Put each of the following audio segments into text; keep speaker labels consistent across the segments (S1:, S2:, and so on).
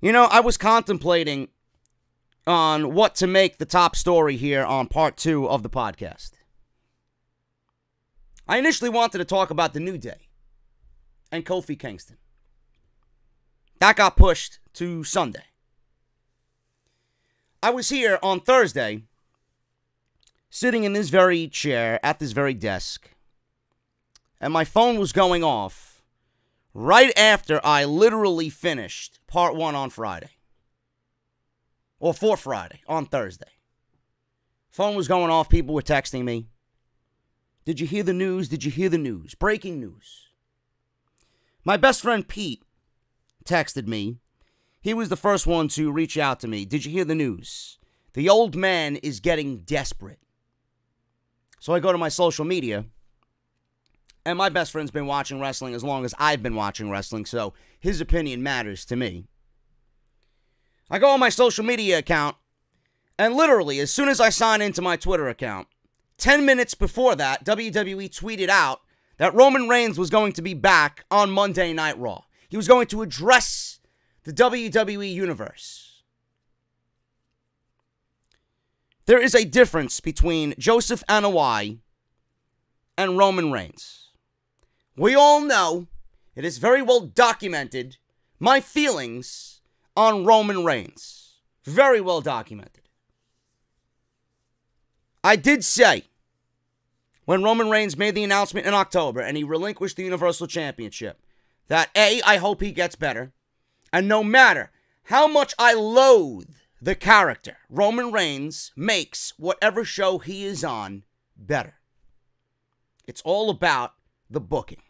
S1: You know, I was contemplating on what to make the top story here on part 2 of the podcast. I initially wanted to talk about the New Day and Kofi Kingston. That got pushed to Sunday. I was here on Thursday, sitting in this very chair, at this very desk, and my phone was going off right after I literally finished part 1 on Friday. Or for Friday, on Thursday. Phone was going off, people were texting me. Did you hear the news? Did you hear the news? Breaking news. My best friend Pete texted me. He was the first one to reach out to me. Did you hear the news? The old man is getting desperate. So I go to my social media, and my best friend's been watching wrestling as long as I've been watching wrestling, so his opinion matters to me. I go on my social media account, and literally, as soon as I sign into my Twitter account, 10 minutes before that, WWE tweeted out that Roman Reigns was going to be back on Monday Night Raw. He was going to address the WWE Universe. There is a difference between Joseph Anoa'i and Roman Reigns. We all know, it is very well documented, my feelings on Roman Reigns. Very well documented. I did say, when Roman Reigns made the announcement in October and he relinquished the Universal Championship, that A, I hope he gets better, and no matter how much I loathe the character, Roman Reigns makes whatever show he is on better. It's all about the booking.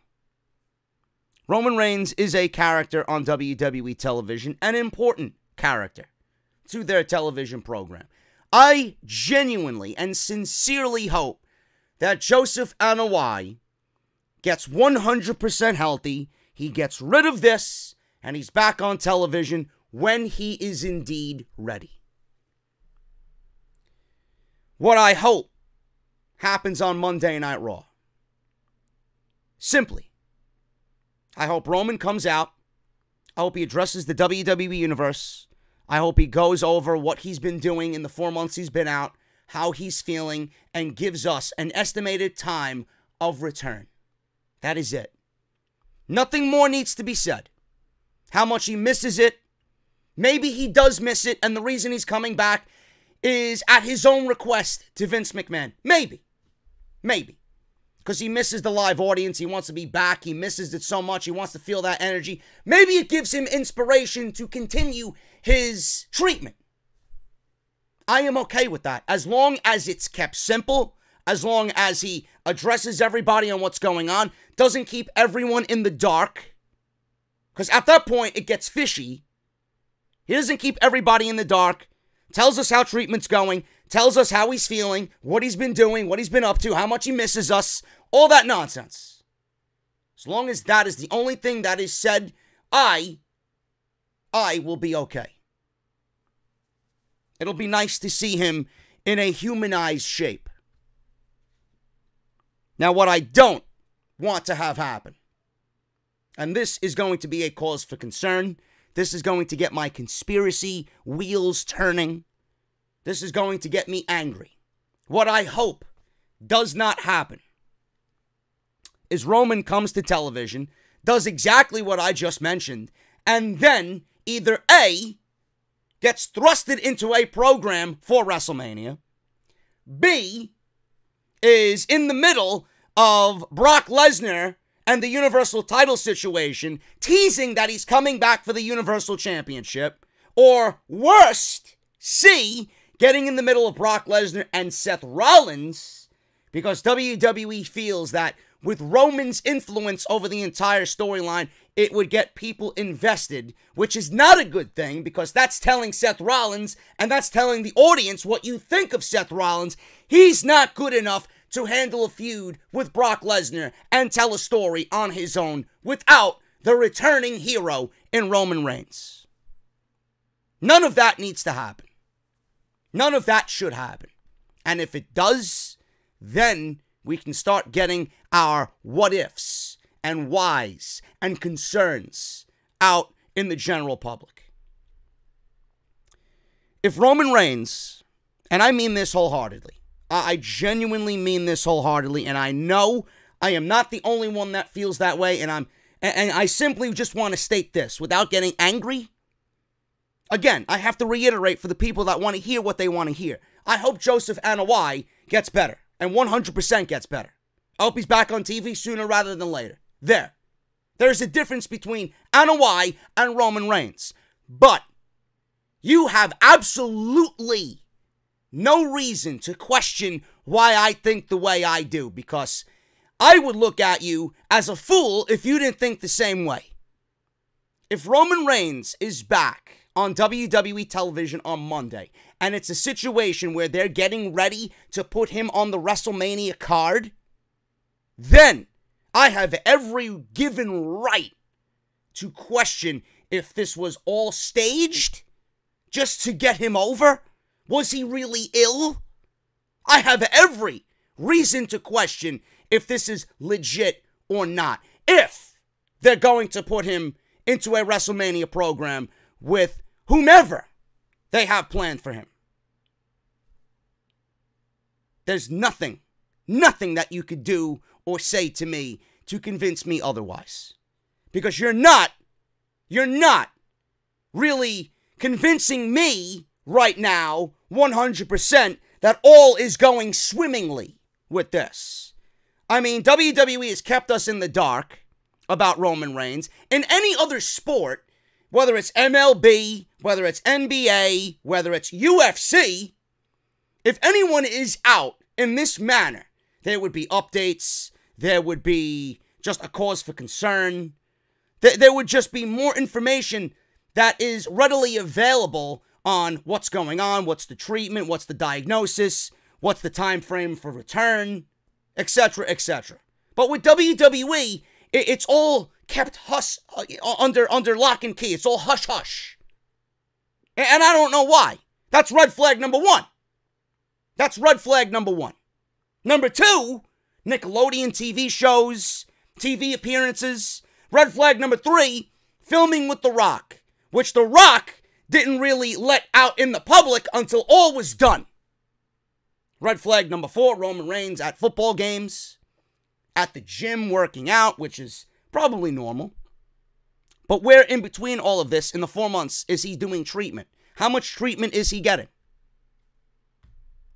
S1: Roman Reigns is a character on WWE television, an important character to their television program. I genuinely and sincerely hope that Joseph Anoa'i gets 100% healthy, he gets rid of this, and he's back on television when he is indeed ready. What I hope happens on Monday Night Raw. Simply, I hope Roman comes out. I hope he addresses the WWE Universe. I hope he goes over what he's been doing in the 4 months he's been out, how he's feeling, and gives us an estimated time of return. That is it. Nothing more needs to be said. How much he misses it. Maybe he does miss it, and the reason he's coming back is at his own request to Vince McMahon. Maybe. Because he misses the live audience. He wants to be back. He misses it so much. He wants to feel that energy. Maybe it gives him inspiration to continue his treatment. I am okay with that. As long as it's kept simple, as long as he addresses everybody on what's going on, doesn't keep everyone in the dark. Because at that point, it gets fishy. He doesn't keep everybody in the dark. Tells us how treatment's going. Tells us how he's feeling, what he's been doing, what he's been up to, how much he misses us. All that nonsense. As long as that is the only thing that is said, I will be okay. It'll be nice to see him in a humanized shape. Now, what I don't want to have happen, and this is going to be a cause for concern, this is going to get my conspiracy wheels turning, this is going to get me angry. What I hope does not happen is Roman comes to television, does exactly what I just mentioned, and then either A, gets thrusted into a program for WrestleMania, B, is in the middle of Brock Lesnar and the Universal title situation, teasing that he's coming back for the Universal Championship, or worst, C, getting in the middle of Brock Lesnar and Seth Rollins, because WWE feels that with Roman's influence over the entire storyline, it would get people invested, which is not a good thing, because that's telling Seth Rollins, and that's telling the audience what you think of Seth Rollins. He's not good enough to handle a feud with Brock Lesnar and tell a story on his own without the returning hero in Roman Reigns. None of that needs to happen. None of that should happen. And if it does, then we can start getting our what ifs and whys and concerns out in the general public. if Roman Reigns, and I mean this wholeheartedly, I genuinely mean this wholeheartedly, and I know I am not the only one that feels that way, and I simply just want to state this without getting angry. Again, I have to reiterate for the people that want to hear what they want to hear. I hope Joseph Anoa'i gets better, and 100% gets better. I hope he's back on TV sooner rather than later. There's a difference between Anoa'i and Roman Reigns. But you have absolutely no reason to question why I think the way I do, because I would look at you as a fool if you didn't think the same way. If Roman Reigns is back on WWE television on Monday, and it's a situation where they're getting ready to put him on the WrestleMania card, then I have every given right to question if this was all staged just to get him over. Was he really ill? I have every reason to question if this is legit or not. If they're going to put him into a WrestleMania program with whomever they have planned for him. There's nothing that you could do or say to me to convince me otherwise. Because you're not really convincing me right now 100% that all is going swimmingly with this. I mean, WWE has kept us in the dark about Roman Reigns. In any other sport, whether it's MLB, whether it's NBA, whether it's UFC, if anyone is out in this manner, there would be updates, there would be just a cause for concern, there would just be more information that is readily available on what's going on, what's the treatment, what's the diagnosis, what's the time frame for return, etc., etc. But with WWE, it's all kept under lock and key. It's all hush-hush. And I don't know why. That's red flag number one. That's red flag number one. Number two, Nickelodeon TV shows, TV appearances. Red flag number three, filming with The Rock, which The Rock didn't really let out in the public until all was done. Red flag number four, Roman Reigns at football games, at the gym working out, which is probably normal. But where in between all of this, in the 4 months, is he doing treatment? How much treatment is he getting?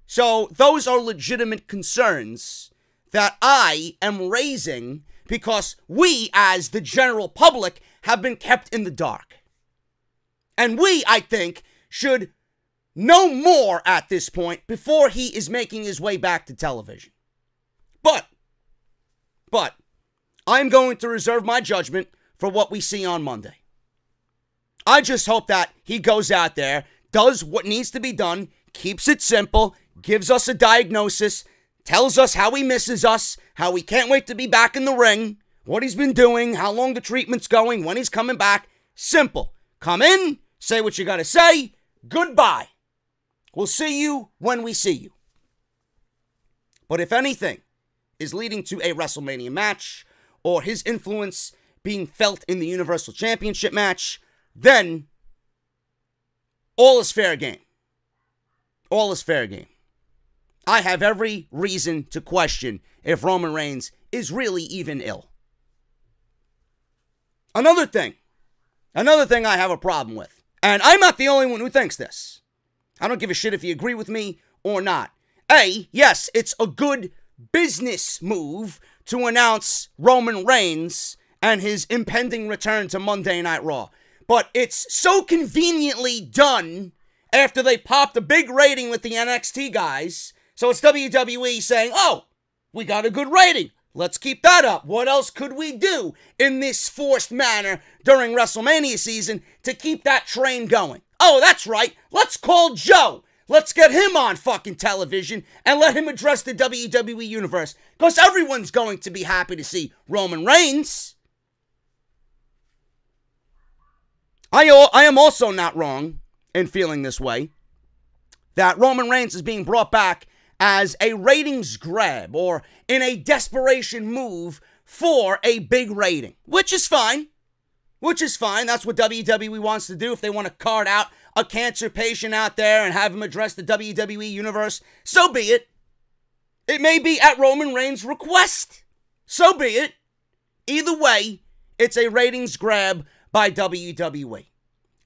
S1: So those are legitimate concerns that I am raising because we, as the general public, have been kept in the dark. And we, I think, should know more at this point before he is making his way back to television. But, I'm going to reserve my judgment for what we see on Monday. I just hope that he goes out there, does what needs to be done, keeps it simple, gives us a diagnosis, tells us how he misses us, how he can't wait to be back in the ring, what he's been doing, how long the treatment's going, when he's coming back. Simple. Come in, say what you gotta say, goodbye. We'll see you when we see you. But if anything is leading to a WrestleMania match, or his influence being felt in the Universal Championship match, then all is fair game. All is fair game. I have every reason to question if Roman Reigns is really even ill. Another thing I have a problem with, and I'm not the only one who thinks this. I don't give a shit if you agree with me or not. Yes, it's a good business move to announce Roman Reigns and his impending return to Monday Night Raw. But it's so conveniently done after they popped a big rating with the NXT guys. So it's WWE saying, oh, we got a good rating. Let's keep that up. What else could we do in this forced manner during WrestleMania season to keep that train going? Oh, that's right. Let's call Joe. Let's get him on fucking television and let him address the WWE Universe. Because everyone's going to be happy to see Roman Reigns. I am also not wrong in feeling this way. That Roman Reigns is being brought back as a ratings grab or in a desperation move for a big rating. Which is fine. which is fine. That's what WWE wants to do. If they want to cart out a cancer patient out there and have him address the WWE universe, so be it. It may be at Roman Reigns' request. So be it. Either way, it's a ratings grab by WWE.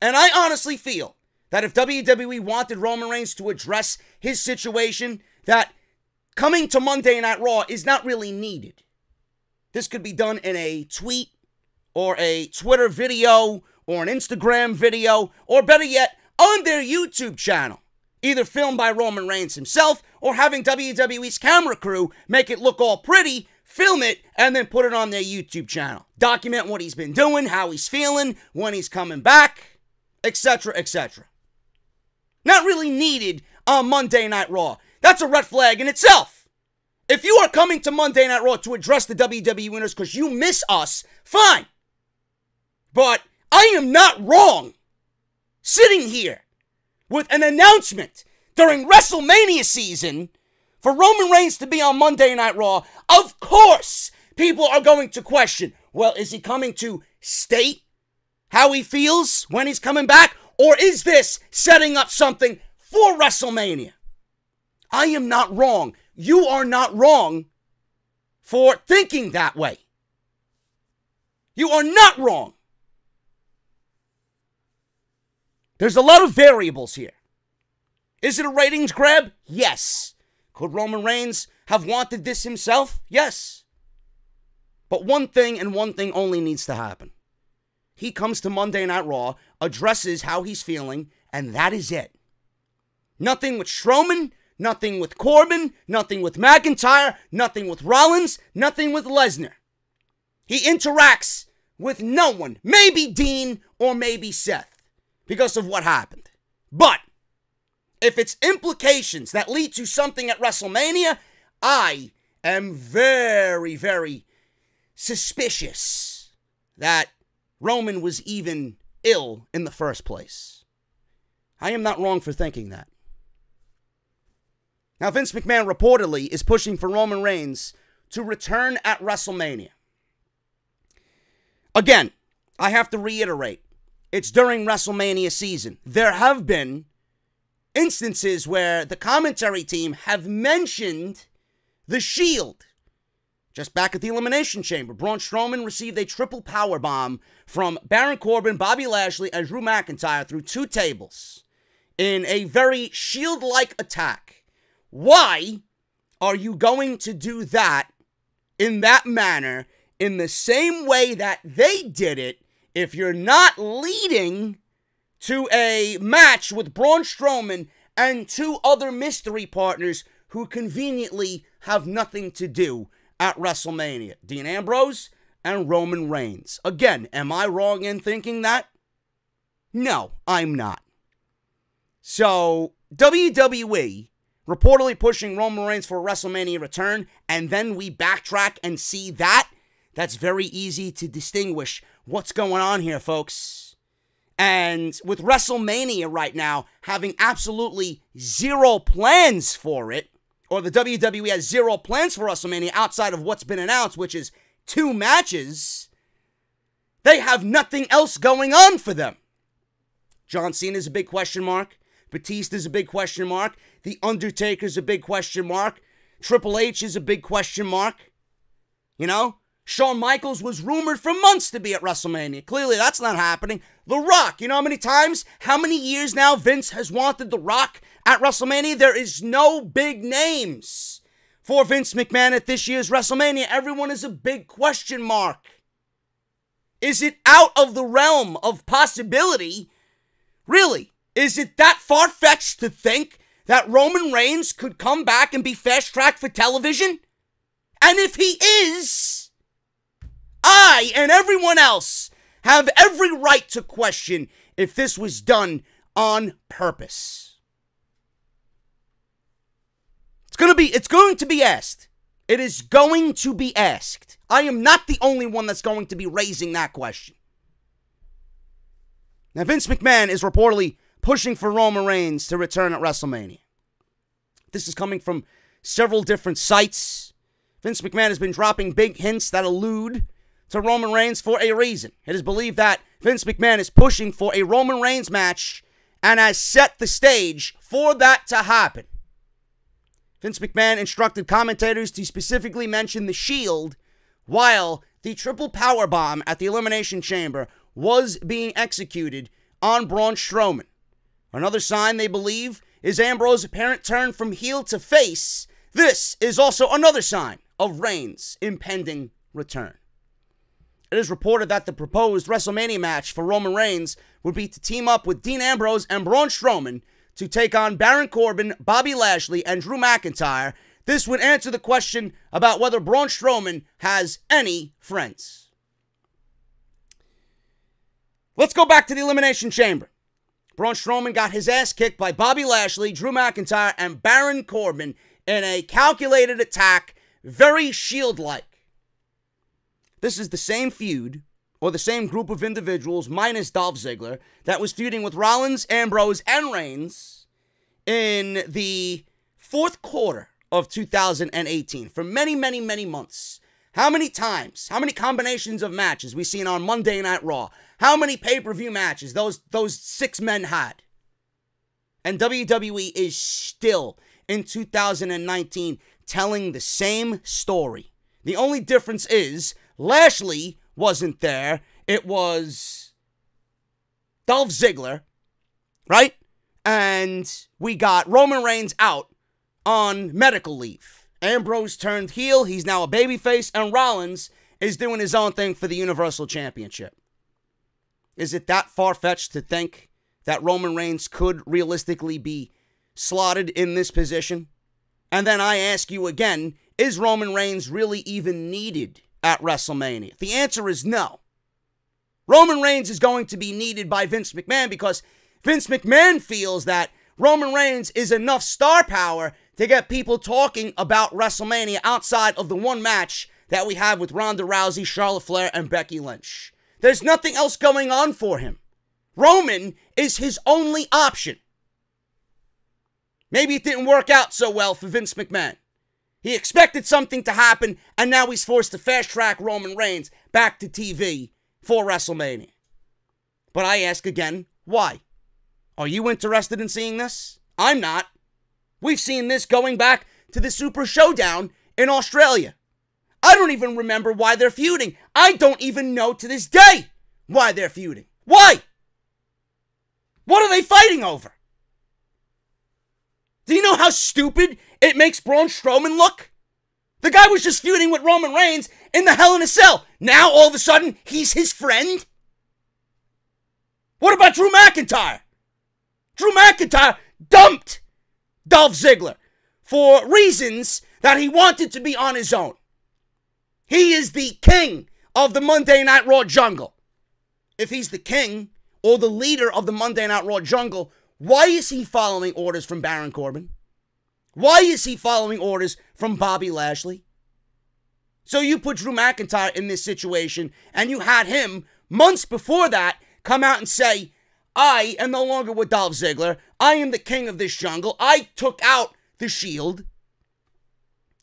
S1: And I honestly feel that if WWE wanted Roman Reigns to address his situation, that coming to Monday Night Raw is not really needed. This could be done in a tweet or a Twitter video or an Instagram video, or better yet, on their YouTube channel. Either filmed by Roman Reigns himself or having WWE's camera crew make it look all pretty, film it, and then put it on their YouTube channel. Document what he's been doing, how he's feeling, when he's coming back, etc., etc. Not really needed on Monday Night Raw. That's a red flag in itself. If you are coming to Monday Night Raw to address the WWE winners because you miss us, fine. But I am not wrong sitting here with an announcement during Wrestlemania season for Roman Reigns to be on Monday Night Raw. Of course, people are going to question, well, is he coming to state how he feels when he's coming back? Or is this setting up something for WrestleMania? I am not wrong. You are not wrong for thinking that way. You are not wrong. There's a lot of variables here. Is it a ratings grab? Yes. Could Roman Reigns have wanted this himself? Yes. But one thing and one thing only needs to happen. He comes to Monday Night Raw, addresses how he's feeling, and that is it. Nothing with Strowman, nothing with Corbin, nothing with McIntyre, nothing with Rollins, nothing with Lesnar. He interacts with no one. Maybe Dean or maybe Seth because of what happened. But if it's implications that lead to something at WrestleMania, I am very, very suspicious that Roman was even ill in the first place. I am not wrong for thinking that. Now, Vince McMahon reportedly is pushing for Roman Reigns to return at WrestleMania. Again, I have to reiterate, it's during WrestleMania season. There have been instances where the commentary team have mentioned the Shield. Just back at the Elimination Chamber, Braun Strowman received a triple powerbomb from Baron Corbin, Bobby Lashley, and Drew McIntyre through 2 tables in a very Shield-like attack. Why are you going to do that in that manner, in the same way that they did it, if you're not leading to a match with Braun Strowman and 2 other mystery partners who conveniently have nothing to do at WrestleMania? Dean Ambrose and Roman Reigns. Again, am I wrong in thinking that? No, I'm not. So, WWE reportedly pushing Roman Reigns for a WrestleMania return, and then we backtrack and see that. That's very easy to distinguish what's going on here, folks. And with WrestleMania right now having absolutely zero plans for it, or the WWE has zero plans for WrestleMania outside of what's been announced, which is 2 matches, they have nothing else going on for them. John Cena's a big question mark. Batista's a big question mark. The Undertaker's a big question mark. Triple H is a big question mark. You know? Shawn Michaels was rumored for months to be at WrestleMania. Clearly, that's not happening. The Rock, you know how many times, how many years now Vince has wanted The Rock at WrestleMania? There is no big names for Vince McMahon at this year's WrestleMania. Everyone is a big question mark. Is it out of the realm of possibility? Really? Is it that far-fetched to think that Roman Reigns could come back and be fast-tracked for television? And if he is, I and everyone else have every right to question if this was done on purpose. It's going to be asked. It is going to be asked. I am not the only one that's going to be raising that question. Now, Vince McMahon is reportedly pushing for Roman Reigns to return at WrestleMania. This is coming from several different sites. Vince McMahon has been dropping big hints that allude to Roman Reigns for a reason. It is believed that Vince McMahon is pushing for a Roman Reigns match and has set the stage for that to happen. Vince McMahon instructed commentators to specifically mention the Shield while the triple powerbomb at the Elimination Chamber was being executed on Braun Strowman. Another sign they believe is Ambrose's apparent turn from heel to face. This is also another sign of Reigns' impending return. It is reported that the proposed WrestleMania match for Roman Reigns would be to team up with Dean Ambrose and Braun Strowman to take on Baron Corbin, Bobby Lashley, and Drew McIntyre. This would answer the question about whether Braun Strowman has any friends. Let's go back to the Elimination Chamber. Braun Strowman got his ass kicked by Bobby Lashley, Drew McIntyre, and Baron Corbin in a calculated attack, very Shield-like. This is the same feud, or the same group of individuals, minus Dolph Ziggler, that was feuding with Rollins, Ambrose, and Reigns in the fourth quarter of 2018 for many, many, many months. How many times, how many combinations of matches we seen on Monday Night Raw? How many pay-per-view matches those 6 men had? And WWE is still, in 2019, telling the same story. The only difference is Lashley wasn't there. It was Dolph Ziggler, right? And we got Roman Reigns out on medical leave. Ambrose turned heel. He's now a babyface. And Rollins is doing his own thing for the Universal Championship. Is it that far-fetched to think that Roman Reigns could realistically be slotted in this position? And then I ask you again, is Roman Reigns really even needed at WrestleMania? The answer is no. Roman Reigns is going to be needed by Vince McMahon because Vince McMahon feels that Roman Reigns is enough star power to get people talking about WrestleMania outside of the one match that we have with Ronda Rousey, Charlotte Flair, and Becky Lynch. There's nothing else going on for him. Roman is his only option. Maybe it didn't work out so well for Vince McMahon. He expected something to happen, and now he's forced to fast-track Roman Reigns back to TV for WrestleMania. But I ask again, why? Are you interested in seeing this? I'm not. We've seen this going back to the Super Showdown in Australia. I don't even remember why they're feuding. I don't even know to this day why they're feuding. Why? What are they fighting over? Do you know how stupid it makes Braun Strowman look? The guy was just feuding with Roman Reigns in the Hell in a Cell. Now, all of a sudden, he's his friend? What about Drew McIntyre? Drew McIntyre dumped Dolph Ziggler for reasons that he wanted to be on his own. He is the king of the Monday Night Raw jungle. If he's the king or the leader of the Monday Night Raw jungle, why is he following orders from Baron Corbin? Why is he following orders from Bobby Lashley? So you put Drew McIntyre in this situation, and you had him, months before that, come out and say, I am no longer with Dolph Ziggler. I am the king of this jungle. I took out the Shield.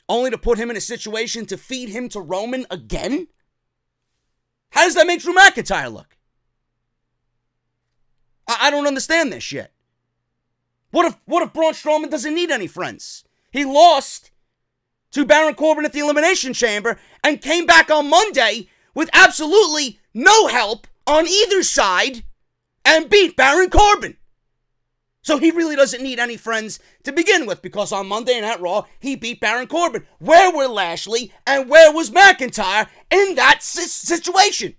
S1: Only to put him in a situation to feed him to Roman again? How does that make Drew McIntyre look? I don't understand this shit. What if Braun Strowman doesn't need any friends? He lost to Baron Corbin at the Elimination Chamber and came back on Monday with absolutely no help on either side and beat Baron Corbin. So he really doesn't need any friends to begin with because on Monday Night Raw, he beat Baron Corbin. Where were Lashley and where was McIntyre in that situation?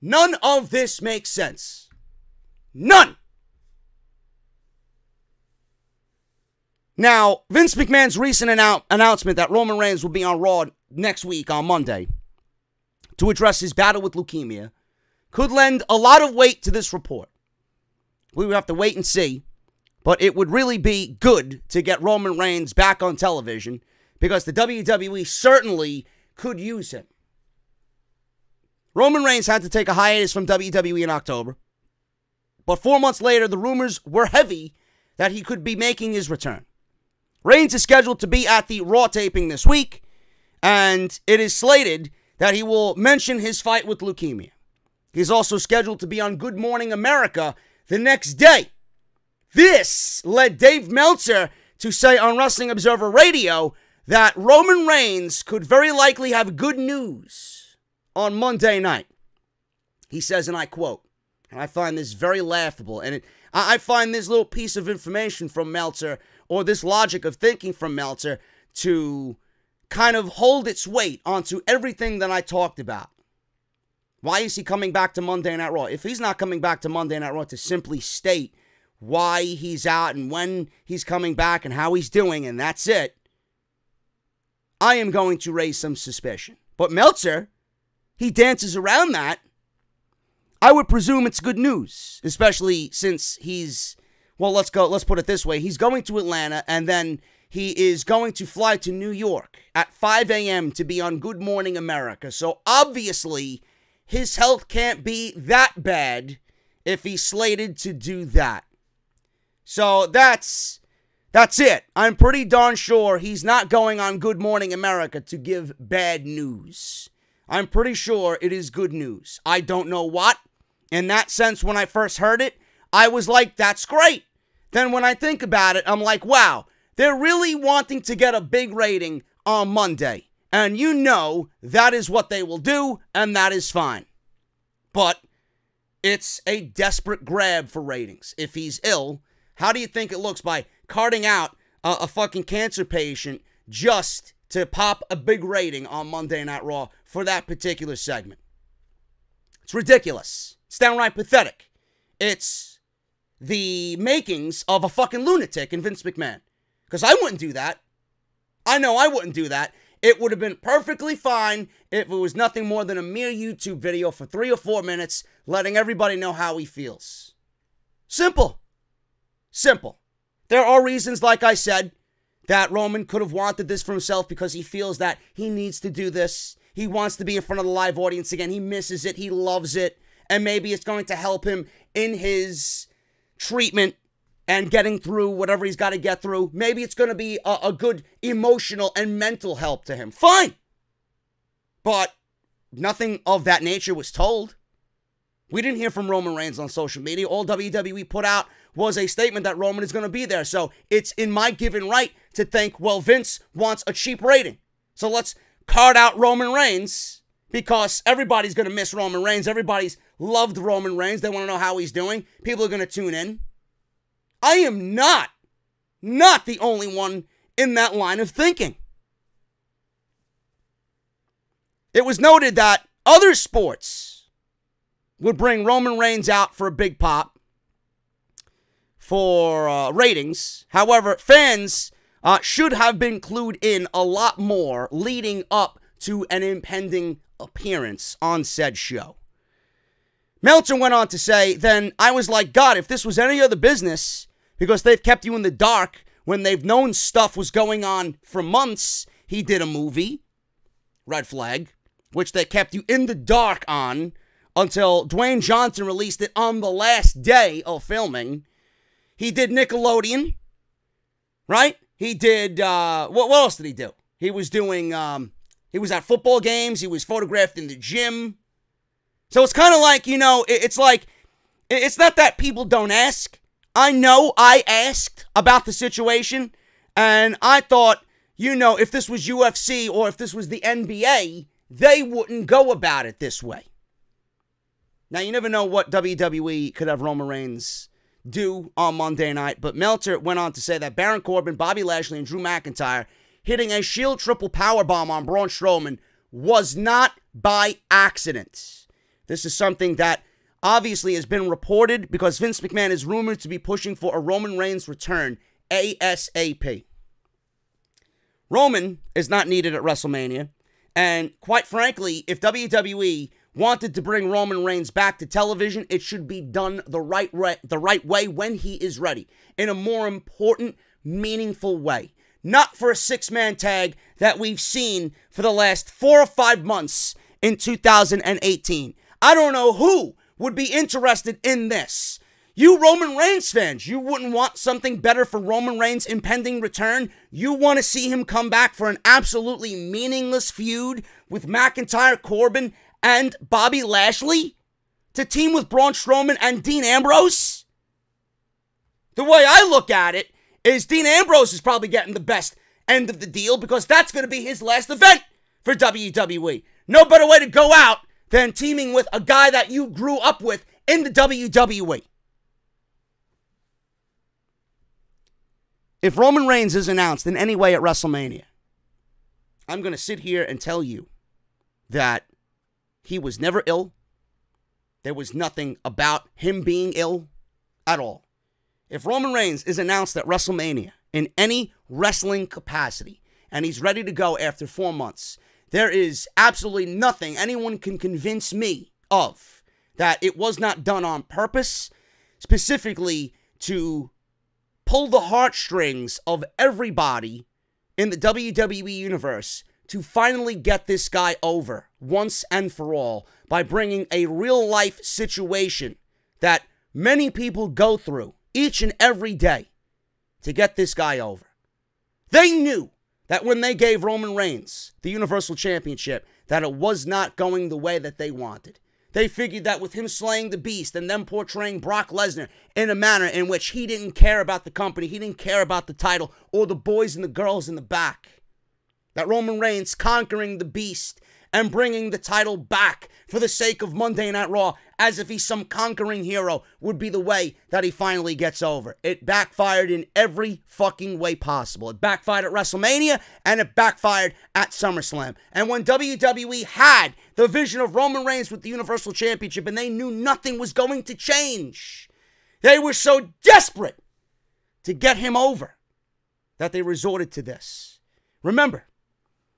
S1: None of this makes sense. None. Now, Vince McMahon's recent announcement that Roman Reigns will be on Raw next week on Monday to address his battle with leukemia could lend a lot of weight to this report. We would have to wait and see, but it would really be good to get Roman Reigns back on television because the WWE certainly could use him. Roman Reigns had to take a hiatus from WWE in October, but 4 months later, the rumors were heavy that he could be making his return. Reigns is scheduled to be at the Raw taping this week, and it is slated that he will mention his fight with leukemia. He's also scheduled to be on Good Morning America the next day. This led Dave Meltzer to say on Wrestling Observer Radio that Roman Reigns could very likely have good news on Monday night. He says, and I quote, and I find this very laughable, and I find this little piece of information from Meltzer, or this logic of thinking from Meltzer, to kind of hold its weight onto everything that I talked about. Why is he coming back to Monday Night Raw? If he's not coming back to Monday Night Raw to simply state why he's out and when he's coming back and how he's doing, and that's it, I am going to raise some suspicion. But Meltzer, he dances around that. I would presume it's good news, especially since he's, well, let's put it this way. He's going to Atlanta, and then he is going to fly to New York at 5 a.m. to be on Good Morning America. So obviously, his health can't be that bad if he's slated to do that. So that's it. I'm pretty darn sure he's not going on Good Morning America to give bad news. I'm pretty sure it is good news. I don't know what. In that sense, when I first heard it, I was like, that's great. Then when I think about it, I'm like, wow, they're really wanting to get a big rating on Monday. And you know that is what they will do, and that is fine. But it's a desperate grab for ratings. If he's ill, how do you think it looks by carting out a fucking cancer patient just to pop a big rating on Monday Night Raw for that particular segment? It's ridiculous. It's downright pathetic. It's the makings of a fucking lunatic in Vince McMahon. Because I wouldn't do that. I know I wouldn't do that. It would have been perfectly fine if it was nothing more than a mere YouTube video for 3 or 4 minutes letting everybody know how he feels. Simple. Simple. There are reasons, like I said, that Roman could have wanted this for himself because he feels that he needs to do this. He wants to be in front of the live audience again. He misses it. He loves it. And maybe it's going to help him in his treatment and getting through whatever he's got to get through. Maybe it's going to be a good emotional and mental help to him. Fine. But nothing of that nature was told. We didn't hear from Roman Reigns on social media. All WWE put out was a statement that Roman is going to be there. So it's in my given right to think, well, Vince wants a cheap rating. So let's card out Roman Reigns because everybody's going to miss Roman Reigns. Everybody's loved Roman Reigns. They want to know how he's doing. People are going to tune in. I am not the only one in that line of thinking. It was noted that other sports would bring Roman Reigns out for a big pop for ratings. However, fans should have been clued in a lot more leading up to an impending appearance on said show. Meltzer went on to say, then I was like, God, if this was any other business, because they've kept you in the dark when they've known stuff was going on for months. He did a movie, Red Flag, which they kept you in the dark on until Dwayne Johnson released it on the last day of filming. He did Nickelodeon, right? He did, what else did he do? He was doing, he was at football games. He was photographed in the gym. So it's kind of like, you know, it's like, it's not that people don't ask. I know I asked about the situation, and I thought, you know, if this was UFC or if this was the NBA, they wouldn't go about it this way. Now, you never know what WWE could have Roman Reigns do on Monday night, but Meltzer went on to say that Baron Corbin, Bobby Lashley, and Drew McIntyre hitting a Shield triple powerbomb on Braun Strowman was not by accident. This is something that obviously has been reported because Vince McMahon is rumored to be pushing for a Roman Reigns return ASAP. Roman is not needed at WrestleMania, and quite frankly, if WWE wanted to bring Roman Reigns back to television, it should be done the right way when he is ready, in a more important, meaningful way. Not for a 6-man tag that we've seen for the last 4 or 5 months in 2018. I don't know who would be interested in this. You Roman Reigns fans, you wouldn't want something better for Roman Reigns' impending return? You want to see him come back for an absolutely meaningless feud with McIntyre, Corbin, and Bobby Lashley? To team with Braun Strowman and Dean Ambrose? The way I look at it is Dean Ambrose is probably getting the best end of the deal because that's going to be his last event for WWE. No better way to go out than teaming with a guy that you grew up with in the WWE. If Roman Reigns is announced in any way at WrestleMania, I'm going to sit here and tell you that he was never ill. There was nothing about him being ill at all. If Roman Reigns is announced at WrestleMania in any wrestling capacity, and he's ready to go after 4 months, there is absolutely nothing anyone can convince me of that it was not done on purpose, specifically to pull the heartstrings of everybody in the WWE universe to finally get this guy over once and for all by bringing a real-life situation that many people go through each and every day to get this guy over. They knew that when they gave Roman Reigns the Universal Championship, that it was not going the way that they wanted. They figured that with him slaying the beast and them portraying Brock Lesnar in a manner in which he didn't care about the company, he didn't care about the title or the boys and the girls in the back, that Roman Reigns conquering the beast and bringing the title back for the sake of Monday Night Raw as if he's some conquering hero would be the way that he finally gets over. It backfired in every fucking way possible. It backfired at WrestleMania and it backfired at SummerSlam. And when WWE had the vision of Roman Reigns with the Universal Championship and they knew nothing was going to change, they were so desperate to get him over that they resorted to this. Remember,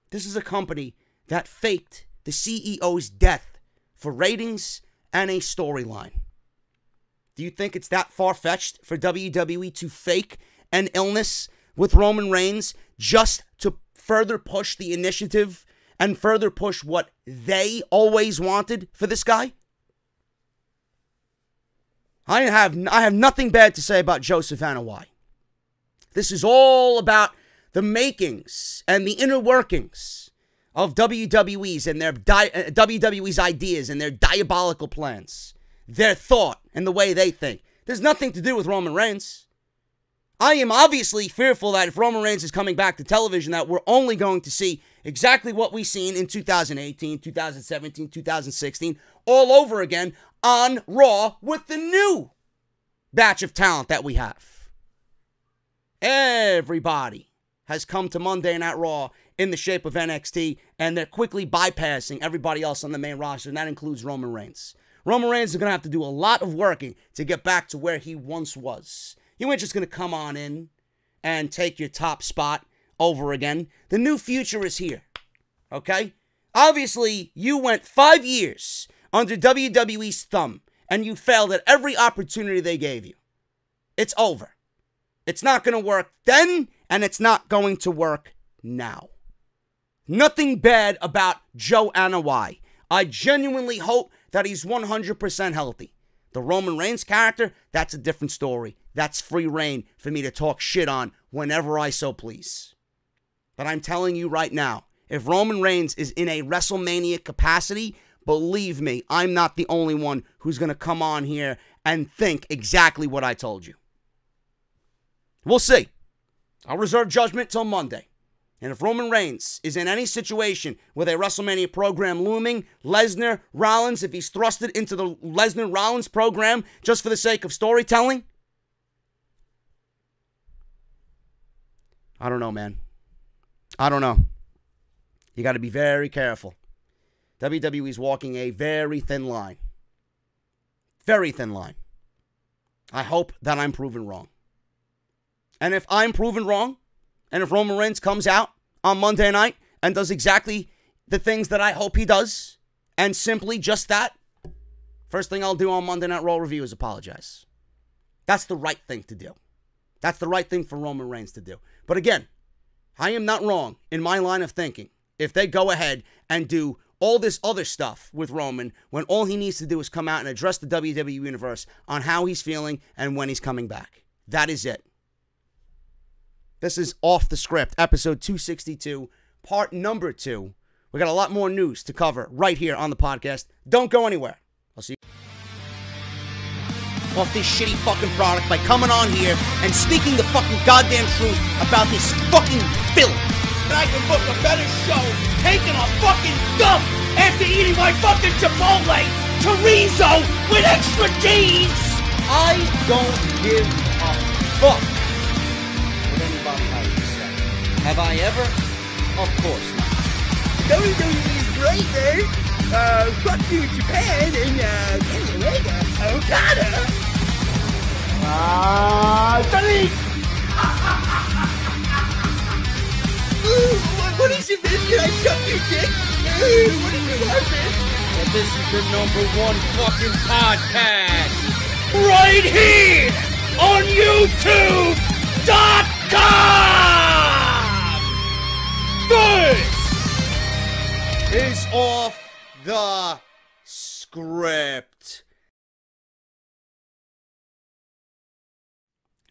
S1: this is a company that faked the CEO's death for ratings and a storyline. Do you think it's that far-fetched for WWE to fake an illness with Roman Reigns just to further push the initiative and further push what they always wanted for this guy? I have nothing bad to say about Joseph Anoa'i. This is all about the makings and the inner workings of WWE's and their WWE's ideas and their diabolical plans, their thought and the way they think. There's nothing to do with Roman Reigns. I am obviously fearful that if Roman Reigns is coming back to television, that we're only going to see exactly what we've seen in 2018, 2017, 2016, all over again on Raw with the new batch of talent that we have. Everybody has come to Monday Night Raw in the shape of NXT, and they're quickly bypassing everybody else on the main roster, and that includes Roman Reigns. Roman Reigns is going to have to do a lot of working to get back to where he once was. You ain't just going to come on in and take your top spot over again. The new future is here, okay? Obviously, you went 5 years under WWE's thumb, and you failed at every opportunity they gave you. It's over. It's not going to work then, and it's not going to work now. Nothing bad about Joe Anoa'i. I genuinely hope that he's 100% healthy. The Roman Reigns character, that's a different story. That's free reign for me to talk shit on whenever I so please. But I'm telling you right now, if Roman Reigns is in a WrestleMania capacity, believe me, I'm not the only one who's going to come on here and think exactly what I told you. We'll see. I'll reserve judgment till Monday. And if Roman Reigns is in any situation with a WrestleMania program looming, Lesnar, Rollins, if he's thrusted into the Lesnar-Rollins program just for the sake of storytelling, I don't know, man. I don't know. You got to be very careful. WWE's walking a very thin line. Very thin line. I hope that I'm proven wrong. And if I'm proven wrong, and if Roman Reigns comes out on Monday night and does exactly the things that I hope he does, and simply just that, first thing I'll do on Monday Night Raw review is apologize. That's the right thing to do. That's the right thing for Roman Reigns to do. But again, I am not wrong in my line of thinking if they go ahead and do all this other stuff with Roman when all he needs to do is come out and address the WWE Universe on how he's feeling and when he's coming back. That is it. This is Off the Script, episode 262, part number 2. We got a lot more news to cover right here on the podcast. Don't go anywhere. I'll see you off this shitty fucking product by coming on here and speaking the fucking goddamn truth about this fucking filth.
S2: And I can book a better show taking a fucking dump after eating my fucking Chipotle chorizo with extra cheese.
S1: I don't give a fuck what anybody has to say. Have I ever? Of course not.
S2: WWE is great, man. Fuck you, Japan, and Kenny Omega, Okada. Sonny! What is it, man? Can I suck your dick? What is it, man?
S1: And this is the #1 fucking podcast.
S2: Right here on YouTube.com!
S1: This is Off the Script.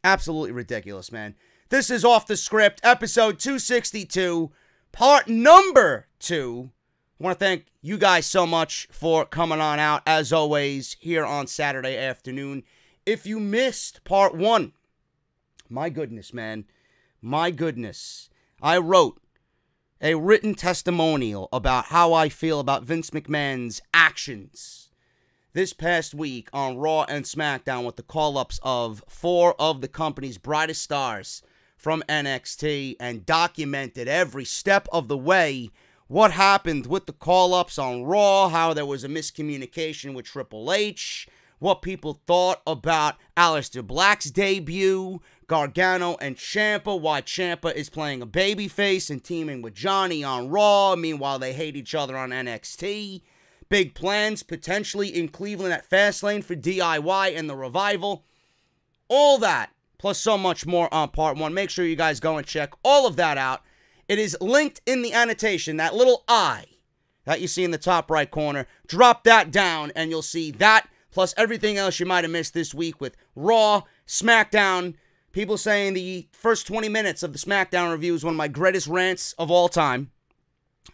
S1: Absolutely ridiculous, man. This is Off the Script, episode 262, part number 2. I want to thank you guys so much for coming on out, as always, here on Saturday afternoon. If you missed part 1, my goodness, man, my goodness. I wrote a written testimonial about how I feel about Vince McMahon's actions this past week on Raw and SmackDown with the call-ups of 4 of the company's brightest stars from NXT and documented every step of the way what happened with the call-ups on Raw, how there was a miscommunication with Triple H, what people thought about Aleister Black's debut, Gargano and Ciampa, why Ciampa is playing a babyface and teaming with Johnny on Raw, meanwhile they hate each other on NXT. Big plans potentially in Cleveland at Fastlane for DIY and the Revival. All that, plus so much more on part 1. Make sure you guys go and check all of that out. It is linked in the annotation, that little I that you see in the top right corner. Drop that down and you'll see that, plus everything else you might have missed this week with Raw, SmackDown. People saying the first 20 minutes of the SmackDown review is one of my greatest rants of all time.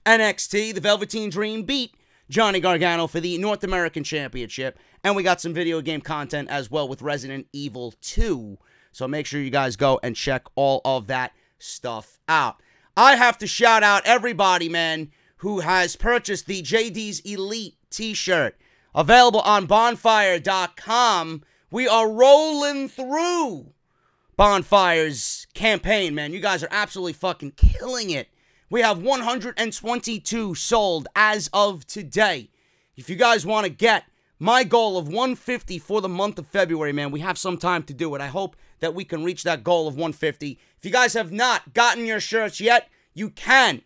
S1: NXT, the Velveteen Dream beat Johnny Gargano for the North American Championship. And we got some video game content as well with Resident Evil 2. So make sure you guys go and check all of that stuff out. I have to shout out everybody, man, who has purchased the JD's Elite t-shirt. Available on bonfire.com. We are rolling through Bonfire's campaign, man. You guys are absolutely fucking killing it. We have 122 sold as of today. If you guys want to get my goal of 150 for the month of February, man, we have some time to do it. I hope that we can reach that goal of 150. If you guys have not gotten your shirts yet, you can.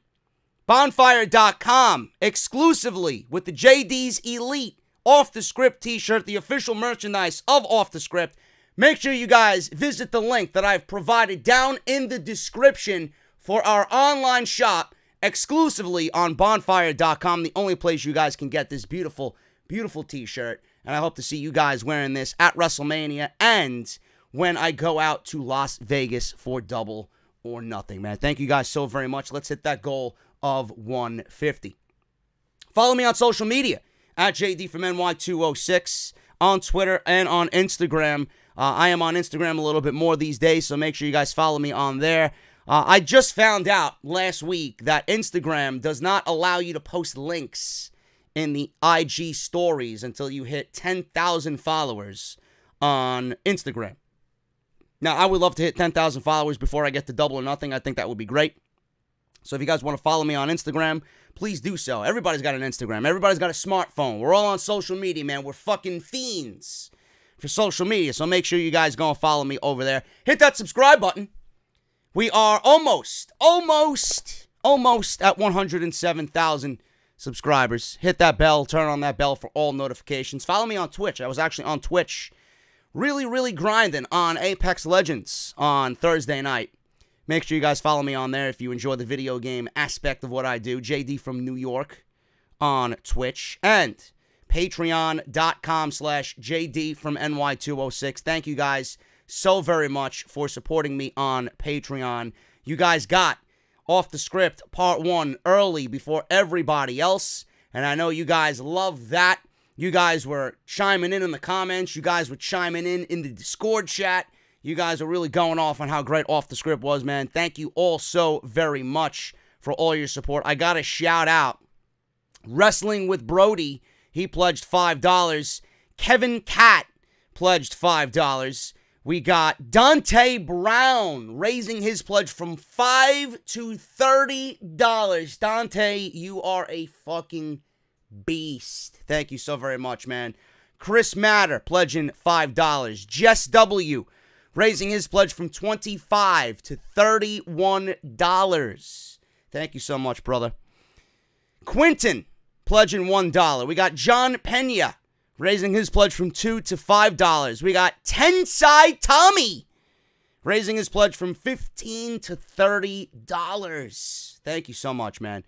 S1: Bonfire.com, exclusively with the JD's Elite Off the Script t-shirt, the official merchandise of Off the Script. Make sure you guys visit the link that I've provided down in the description for our online shop exclusively on bonfire.com, the only place you guys can get this beautiful, beautiful t-shirt. And I hope to see you guys wearing this at Wrestlemania and when I go out to Las Vegas for Double or Nothing, man. Thank you guys so very much. Let's hit that goal of 150. Follow me on social media at JD from NY206 on Twitter and on Instagram. I am on Instagram a little bit more these days, so make sure you guys follow me on there. I just found out last week that Instagram does not allow you to post links in the IG stories until you hit 10,000 followers on Instagram. Now, I would love to hit 10,000 followers before I get to Double or Nothing. I think that would be great. So if you guys want to follow me on Instagram, please do so. Everybody's got an Instagram. Everybody's got a smartphone. We're all on social media, man. We're fucking fiends for social media. So make sure you guys go and follow me over there. Hit that subscribe button. We are almost at 107,000 subscribers. Hit that bell. Turn on that bell for all notifications. Follow me on Twitch. I was actually on Twitch really grinding on Apex Legends on Thursday night. Make sure you guys follow me on there if you enjoy the video game aspect of what I do. JD from New York on Twitch, and patreon.com/JD from NY206. Thank you guys so very much for supporting me on Patreon. You guys got Off the Script Part 1 early before everybody else, and I know you guys love that. You guys were chiming in the comments. You guys were chiming in the Discord chat. You guys are really going off on how great Off the Script was, man. Thank you all so very much for all your support. I got to shout out Wrestling with Brody. He pledged $5. Kevin Cat pledged $5. We got Dante Brown raising his pledge from $5 to $30. Dante, you are a fucking beast. Thank you so very much, man. Chris Matter pledging $5. Jess W. raising his pledge from $25 to $31. Thank you so much, brother. Quentin pledging $1. We got John Pena raising his pledge from $2 to $5. We got Tensai Tommy raising his pledge from $15 to $30. Thank you so much, man.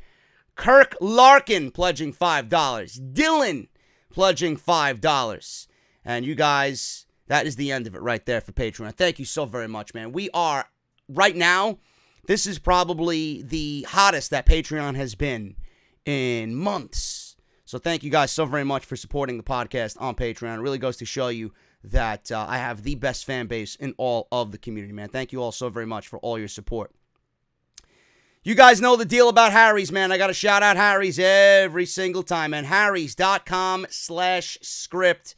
S1: Kirk Larkin pledging $5. Dylan pledging $5. And you guys, that is the end of it right there for Patreon. Thank you so very much, man. We are, right now, this is probably the hottest that Patreon has been in months. So thank you guys so very much for supporting the podcast on Patreon. It really goes to show you that I have the best fan base in all of the community, man. Thank you all so very much for all your support. You guys know the deal about Harry's, man. I got to shout out Harry's every single time, man. Harry's.com/script.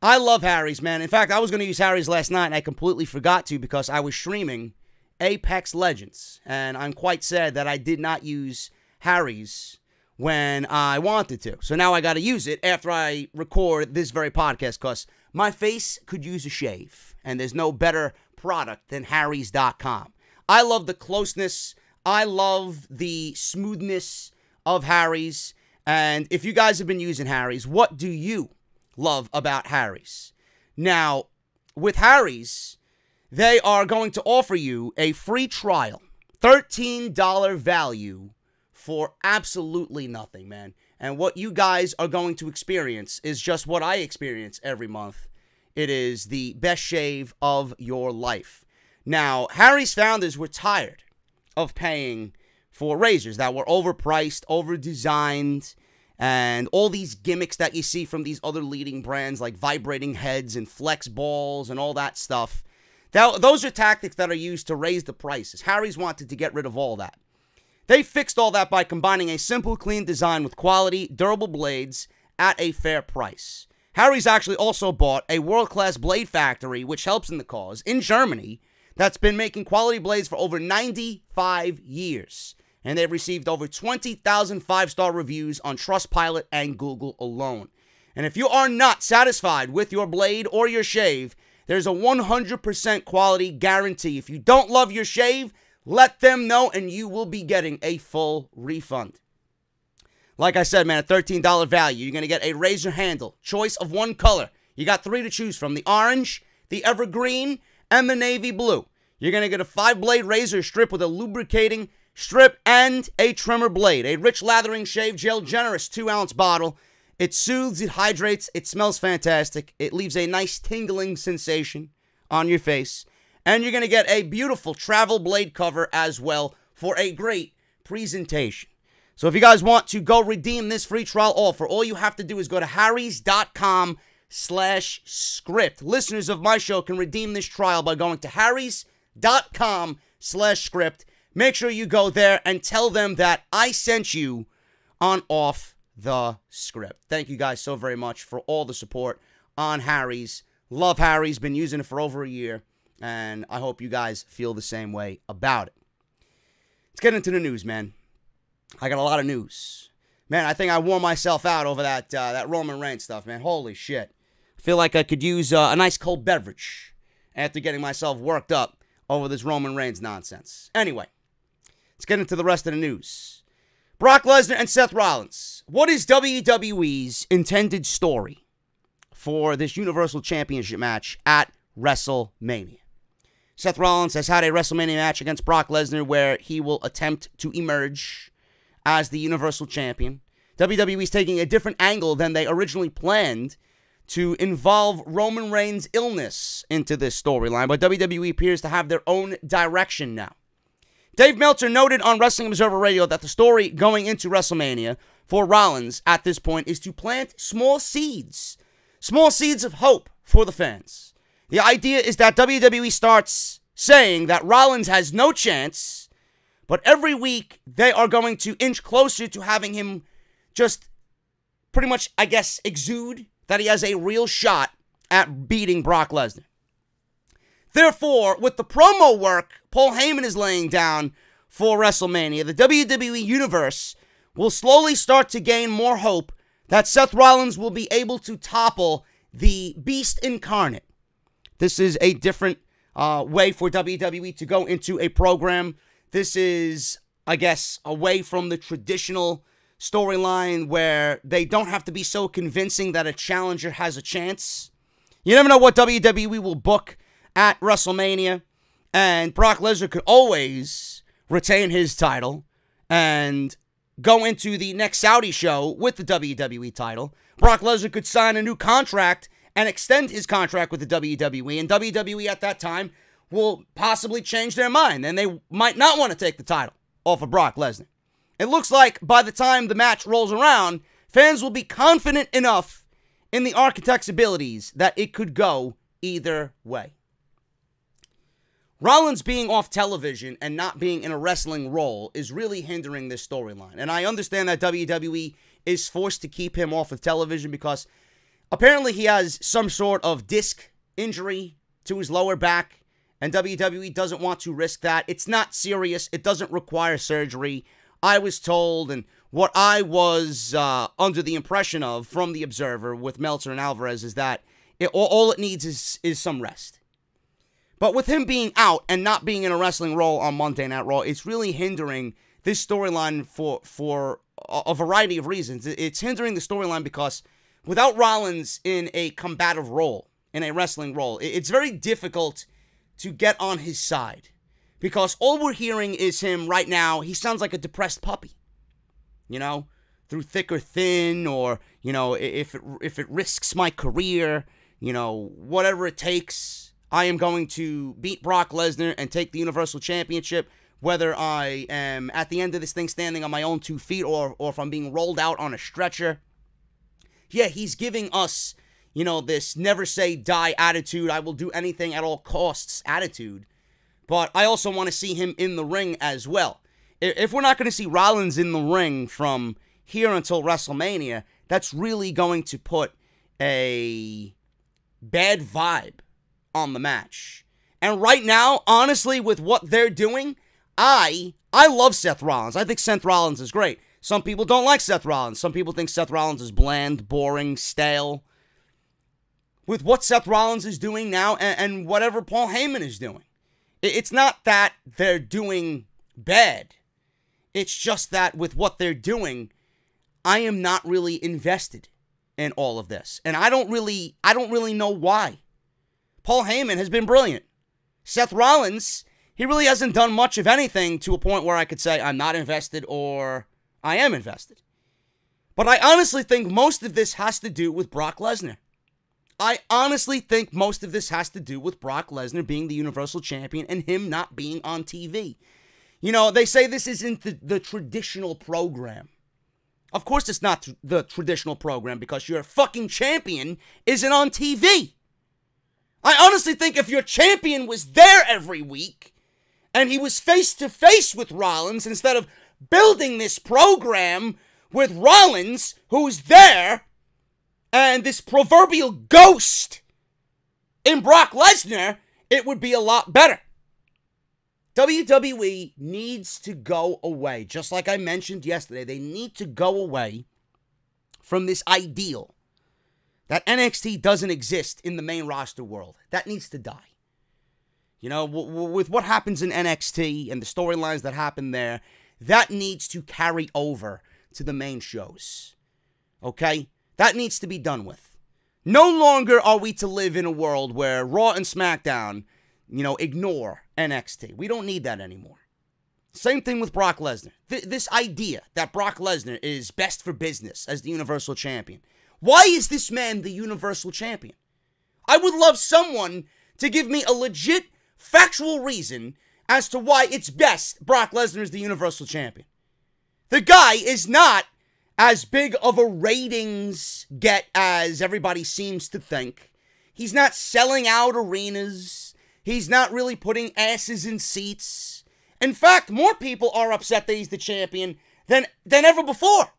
S1: I love Harry's, man. In fact, I was going to use Harry's last night, and I completely forgot to because I was streaming Apex Legends. And I'm quite sad that I did not use Harry's when I wanted to. So now I got to use it after I record this very podcast because my face could use a shave. And there's no better product than Harry's.com. I love the closeness. I love the smoothness of Harry's. And if you guys have been using Harry's, what do you love about Harry's? Now, with Harry's, they are going to offer you a free trial. $13 value for absolutely nothing, man. And what you guys are going to experience is just what I experience every month. It is the best shave of your life. Now, Harry's founders were tired of paying for razors that were overpriced, over-designed, and all these gimmicks that you see from these other leading brands like vibrating heads and flex balls and all that stuff. Those are tactics that are used to raise the prices. Harry's wanted to get rid of all that. They fixed all that by combining a simple, clean design with quality, durable blades at a fair price. Harry's actually also bought a world-class blade factory, which helps in the cause, in Germany, that's been making quality blades for over 95 years. And they've received over 20,000 five-star reviews on Trustpilot and Google alone. And if you are not satisfied with your blade or your shave, there's a 100% quality guarantee. If you don't love your shave, let them know and you will be getting a full refund. Like I said, man, a $13 value. You're going to get a razor handle, choice of one color. You got 3 to choose from, the orange, the evergreen, and the navy blue. You're going to get a 5-blade razor strip with a lubricating strip and a trimmer blade. A rich lathering shave gel, generous 2-ounce bottle. It soothes, it hydrates, it smells fantastic. It leaves a nice tingling sensation on your face. And you're going to get a beautiful travel blade cover as well for a great presentation. So if you guys want to go redeem this free trial offer, all you have to do is go to harrys.com/script. Listeners of my show can redeem this trial by going to harrys.com/script. Make sure you go there and tell them that I sent you on Off the Script. Thank you guys so very much for all the support on Harry's. Love Harry's. Been using it for over a year. And I hope you guys feel the same way about it. Let's get into the news, man. I got a lot of news. Man, I think I wore myself out over that Roman Reigns stuff, man. Holy shit. I feel like I could use a nice cold beverage after getting myself worked up over this Roman Reigns nonsense. Anyway, let's get into the rest of the news. Brock Lesnar and Seth Rollins. What is WWE's intended story for this Universal Championship match at WrestleMania? Seth Rollins has had a WrestleMania match against Brock Lesnar where he will attempt to emerge as the Universal Champion. WWE's taking a different angle than they originally planned to involve Roman Reigns' illness into this storyline, but WWE appears to have their own direction now. Dave Meltzer noted on Wrestling Observer Radio that the story going into WrestleMania for Rollins at this point is to plant small seeds of hope for the fans. The idea is that WWE starts saying that Rollins has no chance, but every week they are going to inch closer to having him just pretty much, I guess, exude that he has a real shot at beating Brock Lesnar. Therefore, with the promo work Paul Heyman is laying down for WrestleMania, the WWE Universe will slowly start to gain more hope that Seth Rollins will be able to topple the Beast Incarnate. This is a different way for WWE to go into a program. This is, I guess, away from the traditional storyline where they don't have to be so convincing that a challenger has a chance. You never know what WWE will book at WrestleMania, and Brock Lesnar could always retain his title and go into the next Saudi show with the WWE title. Brock Lesnar could sign a new contract and extend his contract with the WWE, and WWE at that time will possibly change their mind, and they might not want to take the title off of Brock Lesnar. It looks like by the time the match rolls around, fans will be confident enough in the Architect's abilities that it could go either way. Rollins being off television and not being in a wrestling role is really hindering this storyline. And I understand that WWE is forced to keep him off of television because apparently he has some sort of disc injury to his lower back, and WWE doesn't want to risk that. It's not serious. It doesn't require surgery. I was told, and what I was under the impression of from the Observer with Meltzer and Alvarez is that all it needs is some rest. But with him being out and not being in a wrestling role on Monday Night Raw, it's really hindering this storyline for a variety of reasons. It's hindering the storyline because without Rollins in a combative role, in a wrestling role, it's very difficult to get on his side. Because all we're hearing is him right now, he sounds like a depressed puppy. You know, through thick or thin, or, you know, if it risks my career, you know, whatever it takes, I am going to beat Brock Lesnar and take the Universal Championship, whether I am at the end of this thing standing on my own 2 feet or if I'm being rolled out on a stretcher. Yeah, he's giving us, you know, this never say die attitude, I will do anything at all costs attitude. But I also want to see him in the ring as well. If we're not going to see Rollins in the ring from here until WrestleMania, that's really going to put a bad vibe on the match. And right now, honestly, with what they're doing, I love Seth Rollins. I think Seth Rollins is great. Some people don't like Seth Rollins. Some people think Seth Rollins is bland, boring, stale. With what Seth Rollins is doing now and whatever Paul Heyman is doing, it's not that they're doing bad. It's just that with what they're doing, I am not really invested in all of this. And I don't really know why. Paul Heyman has been brilliant. Seth Rollins, he really hasn't done much of anything to a point where I could say I'm not invested or I am invested. But I honestly think most of this has to do with Brock Lesnar. I honestly think most of this has to do with Brock Lesnar being the Universal Champion and him not being on TV. You know, they say this isn't the traditional program. Of course it's not the traditional program because your fucking champion isn't on TV. I honestly think if your champion was there every week and he was face to face with Rollins instead of building this program with Rollins, who's there, and this proverbial ghost in Brock Lesnar, it would be a lot better. WWE needs to go away. Just like I mentioned yesterday, they need to go away from this ideal that NXT doesn't exist in the main roster world. That needs to die. You know, with what happens in NXT and the storylines that happen there, that needs to carry over to the main shows. Okay? That needs to be done with. No longer are we to live in a world where Raw and SmackDown, you know, ignore NXT. We don't need that anymore. Same thing with Brock Lesnar. This idea that Brock Lesnar is best for business as the Universal Champion. Why is this man the Universal Champion? I would love someone to give me a legit, factual reason as to why it's best Brock Lesnar is the Universal Champion. The guy is not as big of a ratings get as everybody seems to think. He's not selling out arenas. He's not really putting asses in seats. In fact, more people are upset that he's the champion than ever before.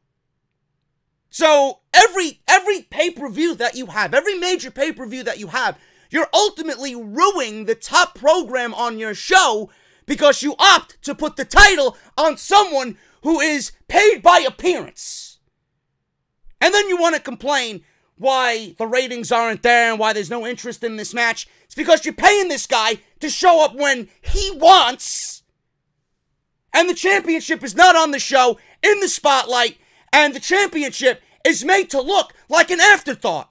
S1: So every pay-per-view that you have, every major pay-per-view that you have, you're ultimately ruining the top program on your show because you opt to put the title on someone who is paid by appearance. And then you want to complain why the ratings aren't there and why there's no interest in this match. It's because you're paying this guy to show up when he wants. And the championship is not on the show, in the spotlight, and the championship is made to look like an afterthought.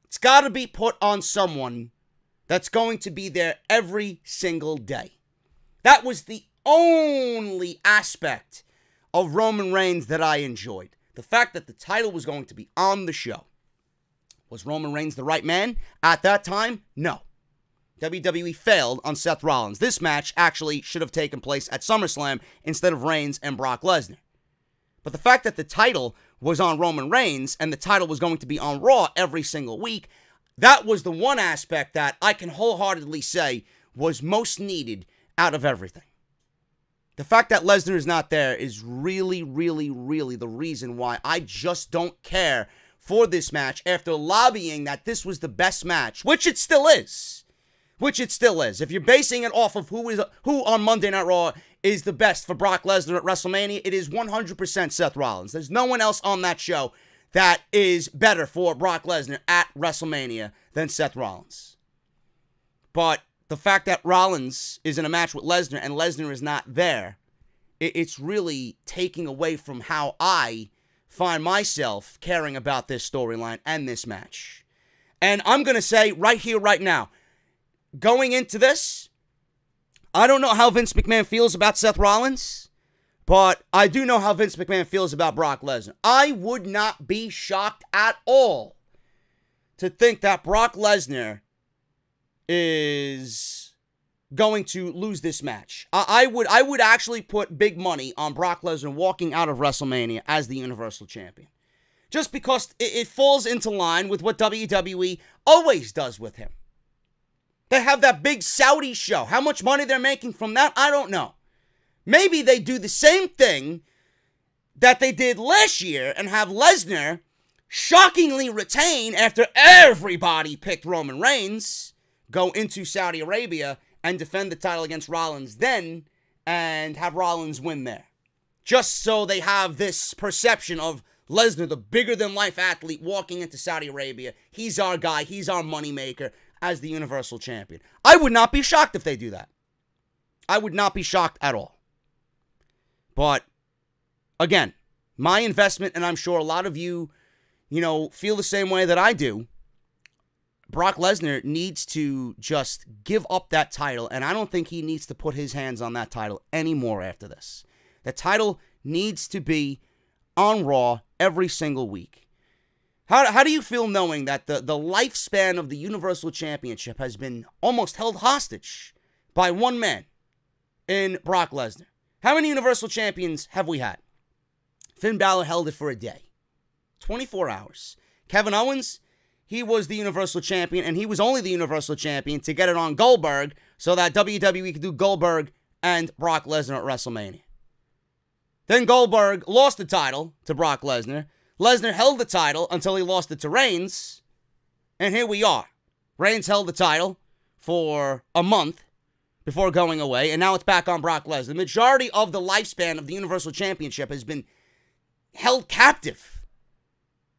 S1: It's got to be put on someone that's going to be there every single day. That was the only aspect of Roman Reigns that I enjoyed. The fact that the title was going to be on the show. Was Roman Reigns the right man at that time? No. WWE failed on Seth Rollins. This match actually should have taken place at SummerSlam instead of Reigns and Brock Lesnar. But the fact that the title was on Roman Reigns and the title was going to be on Raw every single week, that was the one aspect that I can wholeheartedly say was most needed out of everything. The fact that Lesnar is not there is really, really, really the reason why I just don't care for this match after lobbying that this was the best match, which it still is. If you're basing it off of who on Monday Night Raw is the best for Brock Lesnar at WrestleMania, it is 100% Seth Rollins. There's no one else on that show that is better for Brock Lesnar at WrestleMania than Seth Rollins. But the fact that Rollins is in a match with Lesnar and Lesnar is not there, it's really taking away from how I find myself caring about this storyline and this match. And I'm going to say right here, right now, going into this, I don't know how Vince McMahon feels about Seth Rollins, but I do know how Vince McMahon feels about Brock Lesnar. I would not be shocked at all to think that Brock Lesnar is going to lose this match. I would actually put big money on Brock Lesnar walking out of WrestleMania as the Universal Champion. Just because it falls into line with what WWE always does with him. They have that big Saudi show. How much money they're making from that, I don't know. Maybe they do the same thing that they did last year and have Lesnar shockingly retain after everybody picked Roman Reigns, go into Saudi Arabia and defend the title against Rollins then, and have Rollins win there. Just so they have this perception of Lesnar, the bigger-than-life athlete, walking into Saudi Arabia. He's our guy. He's our moneymaker as the Universal Champion. I would not be shocked if they do that. I would not be shocked at all. But, again, my investment, and I'm sure a lot of you, feel the same way that I do, Brock Lesnar needs to just give up that title, and I don't think he needs to put his hands on that title anymore after this. The title needs to be on Raw every single week. How do you feel knowing that the lifespan of the Universal Championship has been almost held hostage by one man in Brock Lesnar? How many Universal Champions have we had? Finn Balor held it for a day. 24 hours. Kevin Owens, he was the Universal Champion, and he was only the Universal Champion to get it on Goldberg so that WWE could do Goldberg and Brock Lesnar at WrestleMania. Then Goldberg lost the title to Brock Lesnar. Lesnar held the title until he lost it to Reigns. And here we are. Reigns held the title for a month before going away, and now it's back on Brock Lesnar. The majority of the lifespan of the Universal Championship has been held captive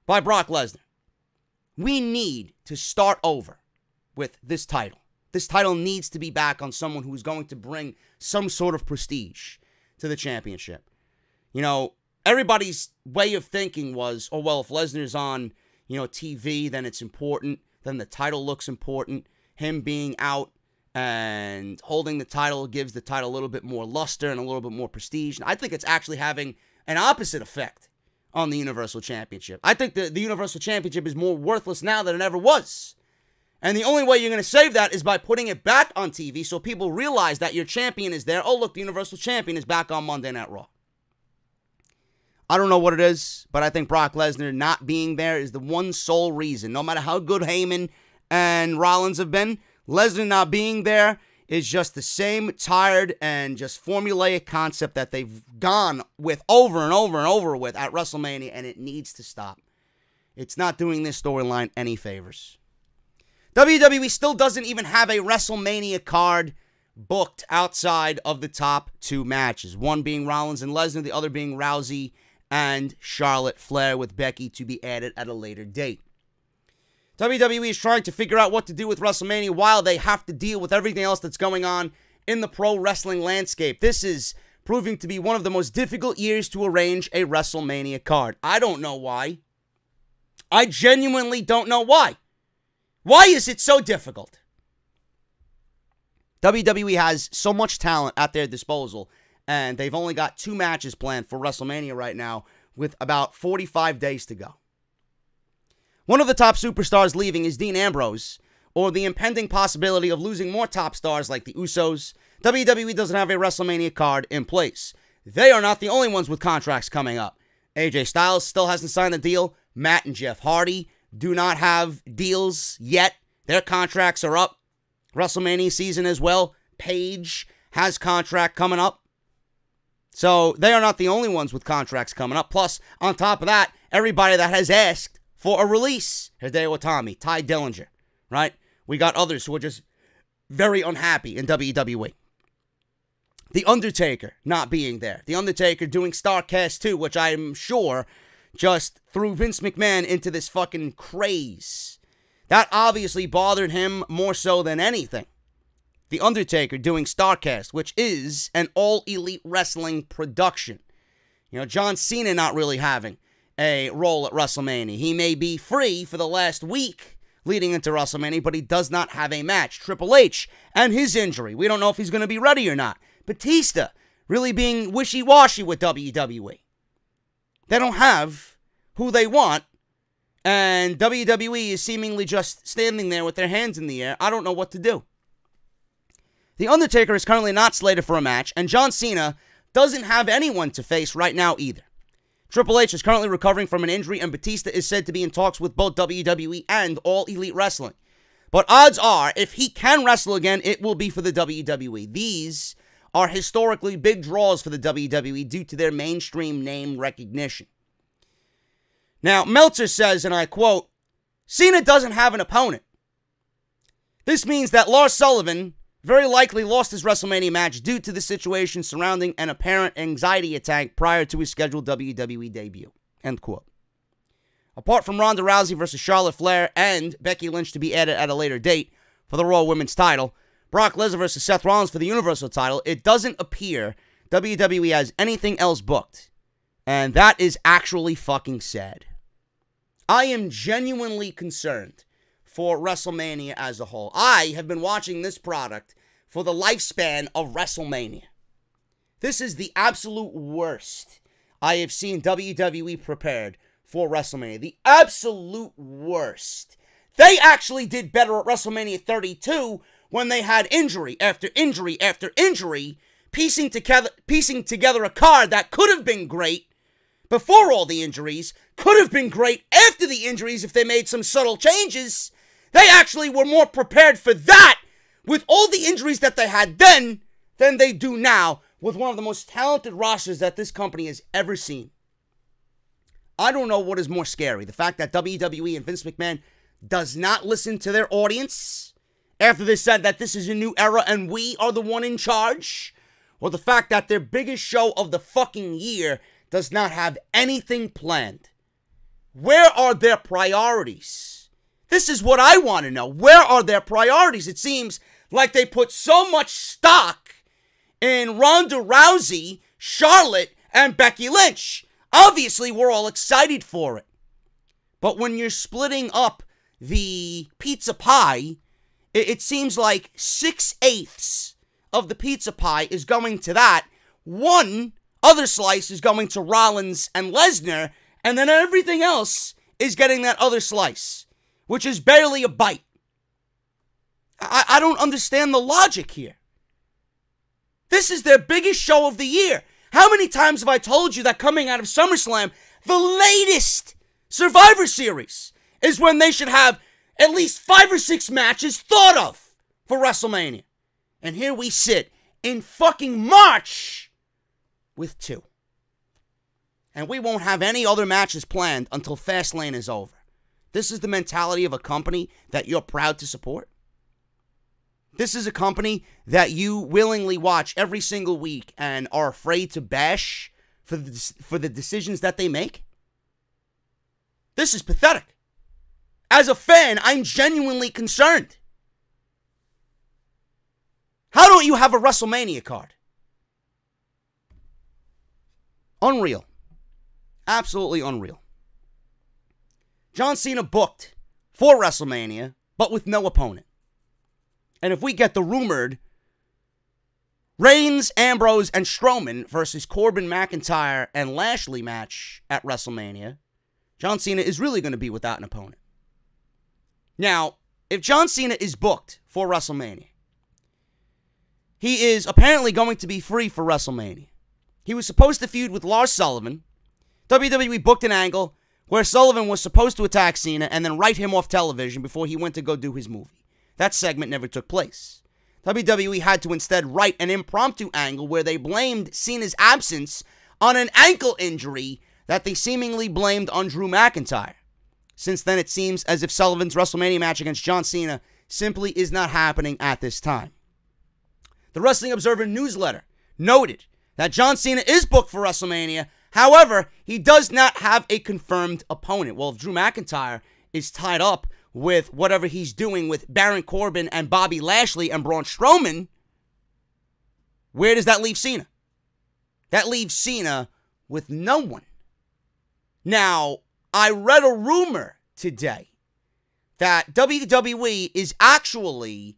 S1: by Brock Lesnar. We need to start over with this title. This title needs to be back on someone who is going to bring some sort of prestige to the championship. Everybody's way of thinking was, oh, well, if Lesnar's on, TV, then it's important. Then the title looks important. Him being out And holding the title gives the title a little bit more luster and a little bit more prestige. And I think it's actually having an opposite effect on the Universal Championship. I think the Universal Championship is more worthless now than it ever was. And the only way you're going to save that is by putting it back on TV so people realize that your champion is there. Oh, look, the Universal Champion is back on Monday Night Raw. I don't know what it is, but I think Brock Lesnar not being there is the one sole reason. No matter how good Heyman and Rollins have been, Lesnar not being there is just the same tired and just formulaic concept that they've gone with over and over and over with at WrestleMania, and it needs to stop. It's not doing this storyline any favors. WWE still doesn't even have a WrestleMania card booked outside of the top two matches. One being Rollins and Lesnar, the other being Rousey and Charlotte Flair with Becky to be added at a later date. WWE is trying to figure out what to do with WrestleMania while they have to deal with everything else that's going on in the pro wrestling landscape. This is proving to be one of the most difficult years to arrange a WrestleMania card. I don't know why. I genuinely don't know why. Why is it so difficult? WWE has so much talent at their disposal, and they've only got 2 matches planned for WrestleMania right now with about 45 days to go. One of the top superstars leaving is Dean Ambrose, or the impending possibility of losing more top stars like the Usos. WWE doesn't have a WrestleMania card in place. They are not the only ones with contracts coming up. AJ Styles still hasn't signed a deal. Matt and Jeff Hardy do not have deals yet. Their contracts are up. WrestleMania season as well. Paige has contract coming up. So they are not the only ones with contracts coming up. Plus, on top of that, everybody that has asked for a release. Hideo Itami, Ty Dillinger, right? We got others who are just very unhappy in WWE. The Undertaker not being there. The Undertaker doing StarCast 2, which I'm sure just threw Vince McMahon into this fucking craze. That obviously bothered him more so than anything. The Undertaker doing StarCast, which is an all-elite wrestling production. You know, John Cena not really having a role at WrestleMania. He may be free for the last week leading into WrestleMania, but he does not have a match. Triple H and his injury. We don't know if he's going to be ready or not. Batista really being wishy-washy with WWE. They don't have who they want, and WWE is seemingly just standing there with their hands in the air. I don't know what to do. The Undertaker is currently not slated for a match, and John Cena doesn't have anyone to face right now either. Triple H is currently recovering from an injury, and Batista is said to be in talks with both WWE and All Elite Wrestling. But odds are, if he can wrestle again, it will be for the WWE. These are historically big draws for the WWE due to their mainstream name recognition. Now, Meltzer says, and I quote, Cena doesn't have an opponent. This means that Lars Sullivan very likely lost his WrestleMania match due to the situation surrounding an apparent anxiety attack prior to his scheduled WWE debut. End quote. Apart from Ronda Rousey versus Charlotte Flair and Becky Lynch to be added at a later date for the Raw Women's title, Brock Lesnar versus Seth Rollins for the Universal title, it doesn't appear WWE has anything else booked. And that is actually fucking sad. I am genuinely concerned for WrestleMania as a whole. I have been watching this product for the lifespan of WrestleMania. This is the absolute worst I have seen WWE prepared for WrestleMania. The absolute worst. They actually did better at WrestleMania 32 when they had injury after injury after injury, piecing together a card that could have been great before all the injuries, could have been great after the injuries if they made some subtle changes. They actually were more prepared for that with all the injuries that they had then than they do now with one of the most talented rosters that this company has ever seen. I don't know what is more scary. The fact that WWE and Vince McMahon does not listen to their audience after they said that this is a new era and we are the one in charge, or the fact that their biggest show of the fucking year does not have anything planned. Where are their priorities? This is what I want to know. Where are their priorities? It seems like they put so much stock in Ronda Rousey, Charlotte, and Becky Lynch. Obviously, we're all excited for it. But when you're splitting up the pizza pie it seems like 6/8 of the pizza pie is going to that. One other slice is going to Rollins and Lesnar, and then everything else is getting that other slice, which is barely a bite. I don't understand the logic here. This is their biggest show of the year. How many times have I told you that coming out of SummerSlam, the latest Survivor Series is when they should have at least 5 or 6 matches thought of for WrestleMania? And here we sit in fucking March with 2. And we won't have any other matches planned until Fastlane is over. This is the mentality of a company that you're proud to support? This is a company that you willingly watch every single week and are afraid to bash for the decisions that they make? This is pathetic. As a fan, I'm genuinely concerned. How don't you have a WrestleMania card? Unreal. Absolutely unreal. John Cena booked for WrestleMania, but with no opponent. And if we get the rumored Reigns, Ambrose, and Strowman versus Corbin, McIntyre, and Lashley match at WrestleMania, John Cena is really going to be without an opponent. Now, if John Cena is booked for WrestleMania, he is apparently going to be free for WrestleMania. He was supposed to feud with Lars Sullivan. WWE booked an angle where Sullivan was supposed to attack Cena and then write him off television before he went to go do his movie. That segment never took place. WWE had to instead write an impromptu angle where they blamed Cena's absence on an ankle injury that they seemingly blamed on Drew McIntyre. Since then, it seems as if Sullivan's WrestleMania match against John Cena simply is not happening at this time. The Wrestling Observer newsletter noted that John Cena is booked for WrestleMania. However, he does not have a confirmed opponent. Well, if Drew McIntyre is tied up with whatever he's doing with Baron Corbin and Bobby Lashley and Braun Strowman, where does that leave Cena? That leaves Cena with no one. Now, I read a rumor today that WWE is actually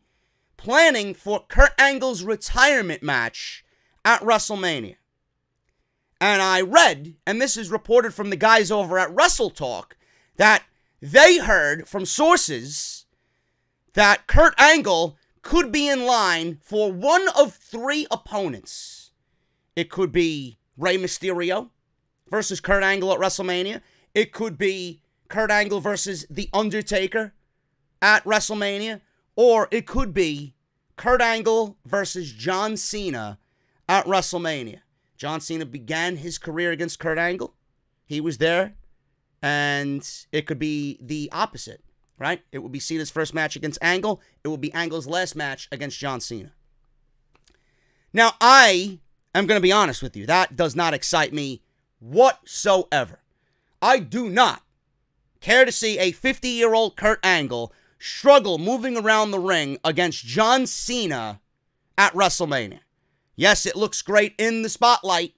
S1: planning for Kurt Angle's retirement match at WrestleMania. And I read, and this is reported from the guys over at Wrestle Talk, that they heard from sources that Kurt Angle could be in line for one of 3 opponents. It could be Rey Mysterio versus Kurt Angle at WrestleMania. It could be Kurt Angle versus The Undertaker at WrestleMania. Or it could be Kurt Angle versus John Cena at WrestleMania. John Cena began his career against Kurt Angle. He was there. And it could be the opposite, right? It would be Cena's first match against Angle. It would be Angle's last match against John Cena. Now, I am going to be honest with you. That does not excite me whatsoever. I do not care to see a 50-year-old Kurt Angle struggle moving around the ring against John Cena at WrestleMania. Yes, it looks great in the spotlight.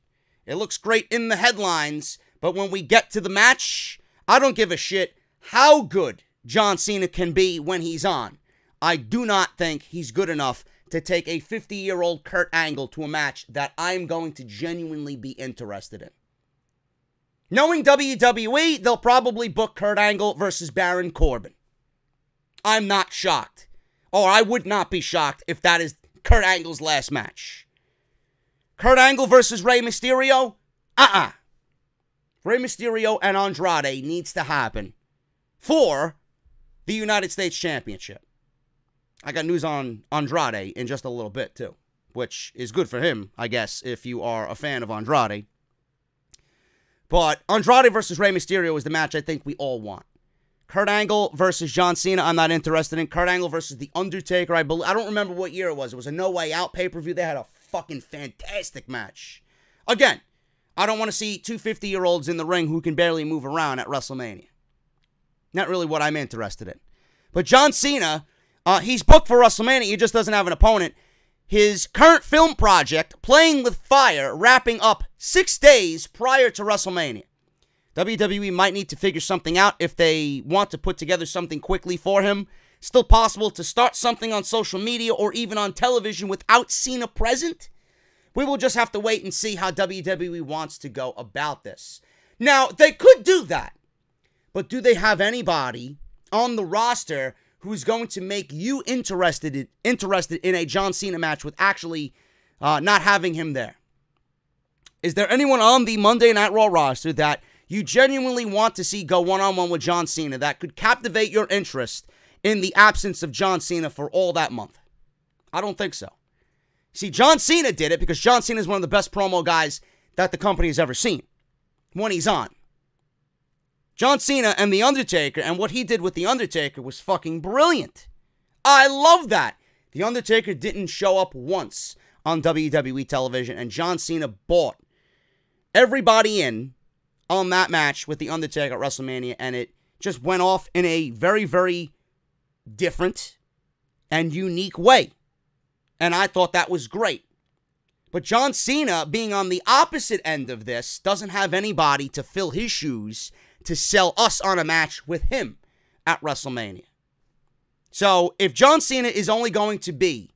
S1: It looks great in the headlines. But when we get to the match, I don't give a shit how good John Cena can be when he's on. I do not think he's good enough to take a 50-year-old Kurt Angle to a match that I'm going to genuinely be interested in. Knowing WWE, they'll probably book Kurt Angle versus Baron Corbin. I'm not shocked. Or I would not be shocked if that is Kurt Angle's last match. Kurt Angle versus Rey Mysterio? Rey Mysterio and Andrade needs to happen for the United States Championship. I got news on Andrade in just a little bit, too, which is good for him, I guess, if you are a fan of Andrade. But Andrade versus Rey Mysterio is the match I think we all want. Kurt Angle versus John Cena, I'm not interested in. Kurt Angle versus The Undertaker, I don't remember what year it was. It was a No Way Out pay-per-view. They had a fucking fantastic match. Again, I don't want to see 2 50-year-olds in the ring who can barely move around at WrestleMania. Not really what I'm interested in. But John Cena, he's booked for WrestleMania. He just doesn't have an opponent. His current film project, Playing with Fire, wrapping up 6 days prior to WrestleMania. WWE might need to figure something out if they want to put together something quickly for him, still possible to start something on social media or even on television without Cena present? We will just have to wait and see how WWE wants to go about this. Now, they could do that, but do they have anybody on the roster who's going to make you interested in a John Cena match with actually not having him there? Is there anyone on the Monday Night Raw roster that you genuinely want to see go one-on-one with John Cena that could captivate your interest in the absence of John Cena for all that month? I don't think so. See, John Cena did it because John Cena is one of the best promo guys that the company has ever seen when he's on. John Cena and The Undertaker, and what he did with The Undertaker was fucking brilliant. I love that. The Undertaker didn't show up once on WWE television, and John Cena bought everybody in on that match with The Undertaker at WrestleMania, and it just went off in a very, very different and unique way. And I thought that was great. But John Cena, being on the opposite end of this, doesn't have anybody to fill his shoes to sell us on a match with him at WrestleMania. So if John Cena is only going to be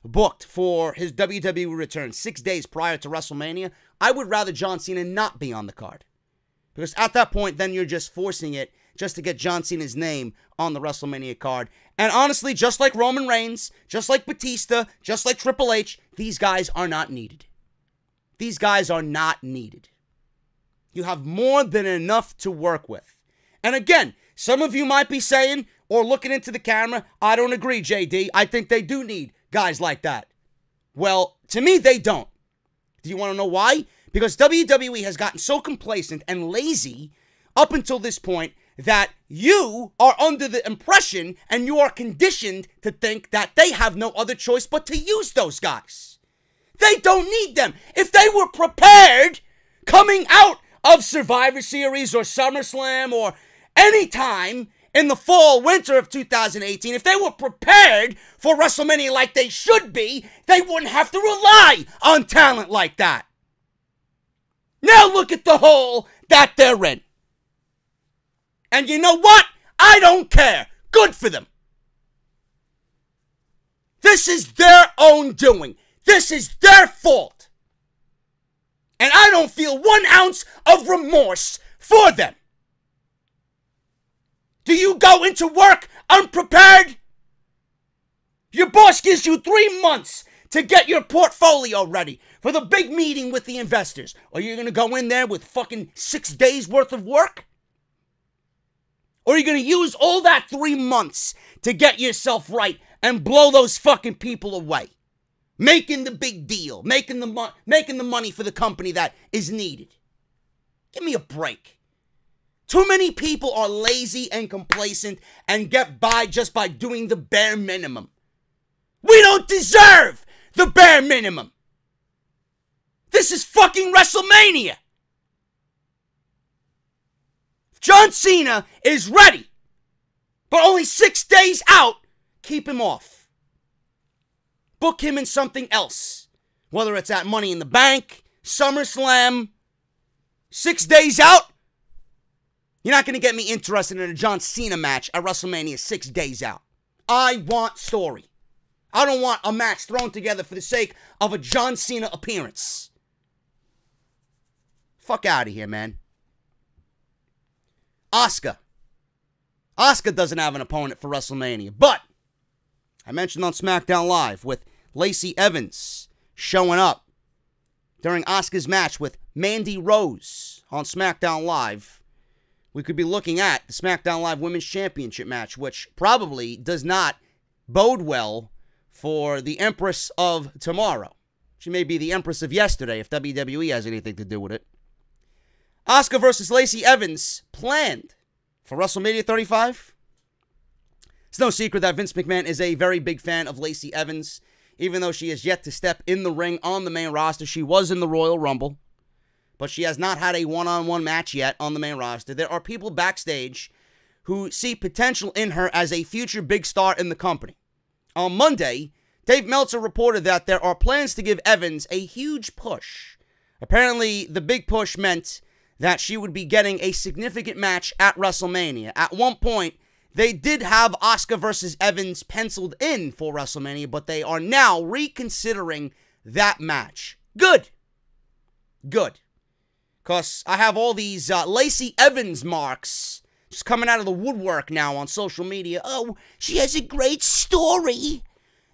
S1: booked for his WWE return 6 days prior to WrestleMania, I would rather John Cena not be on the card. Because at that point, then you're just forcing it just to get John Cena's name on the WrestleMania card. And honestly, just like Roman Reigns, just like Batista, just like Triple H, these guys are not needed. These guys are not needed. You have more than enough to work with. And again, some of you might be saying, or looking into the camera, I don't agree, JD. I think they do need guys like that. Well, to me, they don't. Do you want to know why? Because WWE has gotten so complacent and lazy up until this point that you are under the impression and you are conditioned to think that they have no other choice but to use those guys. They don't need them. If they were prepared coming out of Survivor Series or SummerSlam or any time in the fall, winter of 2018, if they were prepared for WrestleMania like they should be, they wouldn't have to rely on talent like that. Now look at the hole that they're in. And you know what? I don't care. Good for them. This is their own doing. This is their fault. And I don't feel 1 ounce of remorse for them. Do you go into work unprepared? Your boss gives you 3 months to get your portfolio ready for the big meeting with the investors. Are you going to go in there with fucking 6 days worth of work? Or are you going to use all that 3 months to get yourself right and blow those fucking people away? Making the big deal, making the money for the company that is needed. Give me a break. Too many people are lazy and complacent and get by just by doing the bare minimum. We don't deserve the bare minimum. This is fucking WrestleMania. John Cena is ready, but only 6 days out, keep him off. Book him in something else, whether it's at Money in the Bank, SummerSlam. 6 days out, you're not going to get me interested in a John Cena match at WrestleMania 6 days out. I want story. I don't want a match thrown together for the sake of a John Cena appearance. Fuck out of here, man. Asuka doesn't have an opponent for WrestleMania, but I mentioned on SmackDown Live with Lacey Evans showing up during Asuka's match with Mandy Rose on SmackDown Live, we could be looking at the SmackDown Live Women's Championship match, which probably does not bode well for the Empress of tomorrow. She may be the Empress of yesterday if WWE has anything to do with it. Asuka versus Lacey Evans planned for WrestleMania 35. It's no secret that Vince McMahon is a very big fan of Lacey Evans. Even though she has yet to step in the ring on the main roster, she was in the Royal Rumble, but she has not had a one-on-one match yet on the main roster. There are people backstage who see potential in her as a future big star in the company. On Monday, Dave Meltzer reported that there are plans to give Evans a huge push. Apparently, the big push meant that she would be getting a significant match at WrestleMania. At one point, they did have Asuka versus Evans penciled in for WrestleMania, but they are now reconsidering that match. Good. Good. Because I have all these Lacey Evans marks just coming out of the woodwork now on social media. Oh, she has a great story.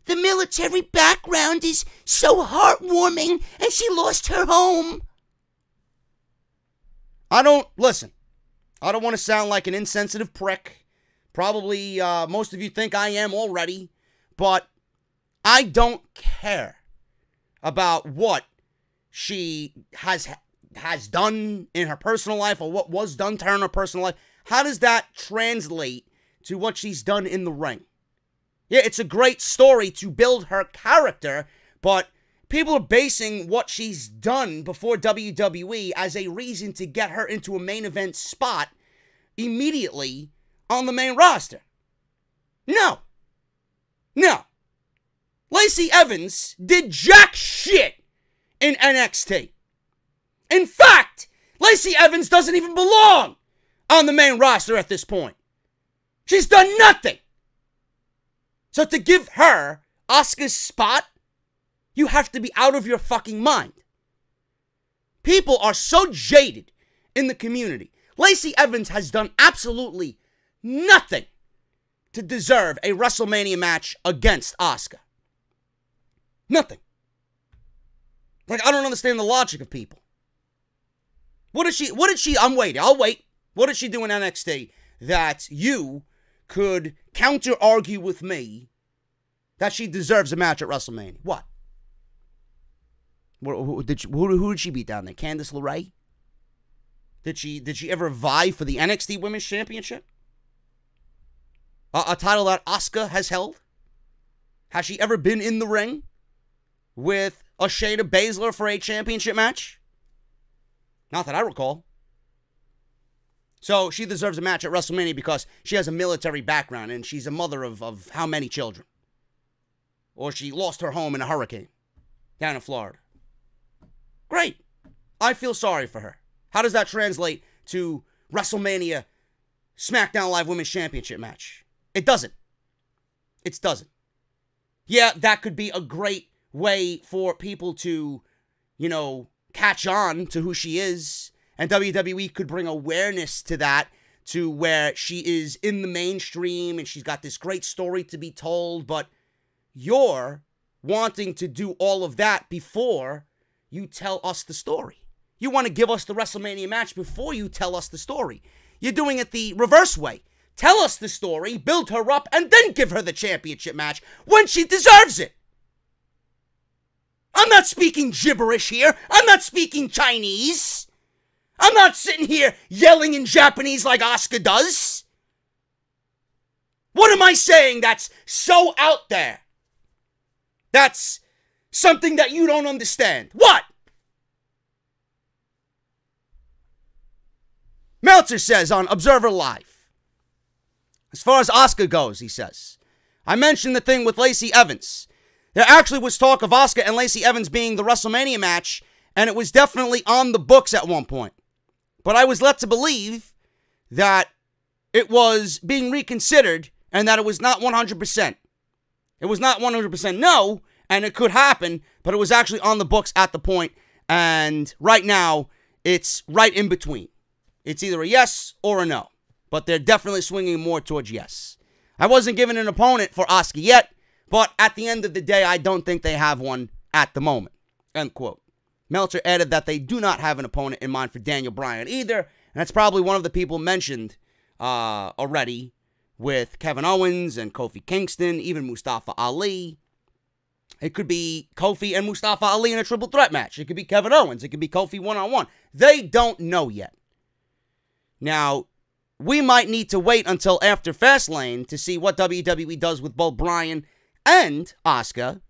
S1: The military background is so heartwarming, and she lost her home. I don't want to sound like an insensitive prick. Probably most of you think I am already. But I don't care about what she has done in her personal life or what was done to her in her personal life. How does that translate to what she's done in the ring? Yeah, it's a great story to build her character, but people are basing what she's done before WWE as a reason to get her into a main event spot immediately on the main roster. No. Lacey Evans did jack shit in NXT. In fact, Lacey Evans doesn't even belong on the main roster at this point. She's done nothing. So to give her Asuka's spot, you have to be out of your fucking mind. People are so jaded in the community. Lacey Evans has done absolutely nothing to deserve a WrestleMania match against Asuka. Nothing. Like, I don't understand the logic of people. I'll wait. What did she do in NXT that you could counter-argue with me that she deserves a match at WrestleMania? What? Who did she beat down there? Candice LeRae? Did she ever vie for the NXT Women's Championship? A title that Asuka has held? Has she ever been in the ring with a Shayna Baszler for a championship match? Not that I recall. So she deserves a match at WrestleMania because she has a military background and she's a mother of how many children? Or she lost her home in a hurricane down in Florida. Great. I feel sorry for her. How does that translate to WrestleMania SmackDown Live Women's Championship match? It doesn't. It doesn't. Yeah, that could be a great way for people to, catch on to who she is. And WWE could bring awareness to that, to where she is in the mainstream and she's got this great story to be told. But you're wanting to do all of that before you tell us the story. You want to give us the WrestleMania match before you tell us the story. You're doing it the reverse way. Tell us the story, build her up, and then give her the championship match when she deserves it. I'm not speaking gibberish here. I'm not speaking Chinese. I'm not sitting here yelling in Japanese like Asuka does. What am I saying that's so out there? That's something that you don't understand. What? Meltzer says on Observer Live, as far as Asuka goes, he says, I mentioned the thing with Lacey Evans. There actually was talk of Asuka and Lacey Evans being the WrestleMania match, and it was definitely on the books at one point. But I was led to believe that it was being reconsidered and that it was not 100%. It was not 100% no, and it could happen, but it was actually on the books at the point, and right now, it's right in between. It's either a yes or a no, but they're definitely swinging more towards yes. I wasn't given an opponent for Asuka yet, but at the end of the day, I don't think they have one at the moment. End quote. Meltzer added that they do not have an opponent in mind for Daniel Bryan either, and that's probably one of the people mentioned already with Kevin Owens and Kofi Kingston, even Mustafa Ali. It could be Kofi and Mustafa Ali in a triple threat match. It could be Kevin Owens. It could be Kofi one-on-one. They don't know yet. Now, we might need to wait until after Fastlane to see what WWE does with both Bryan and Asuka.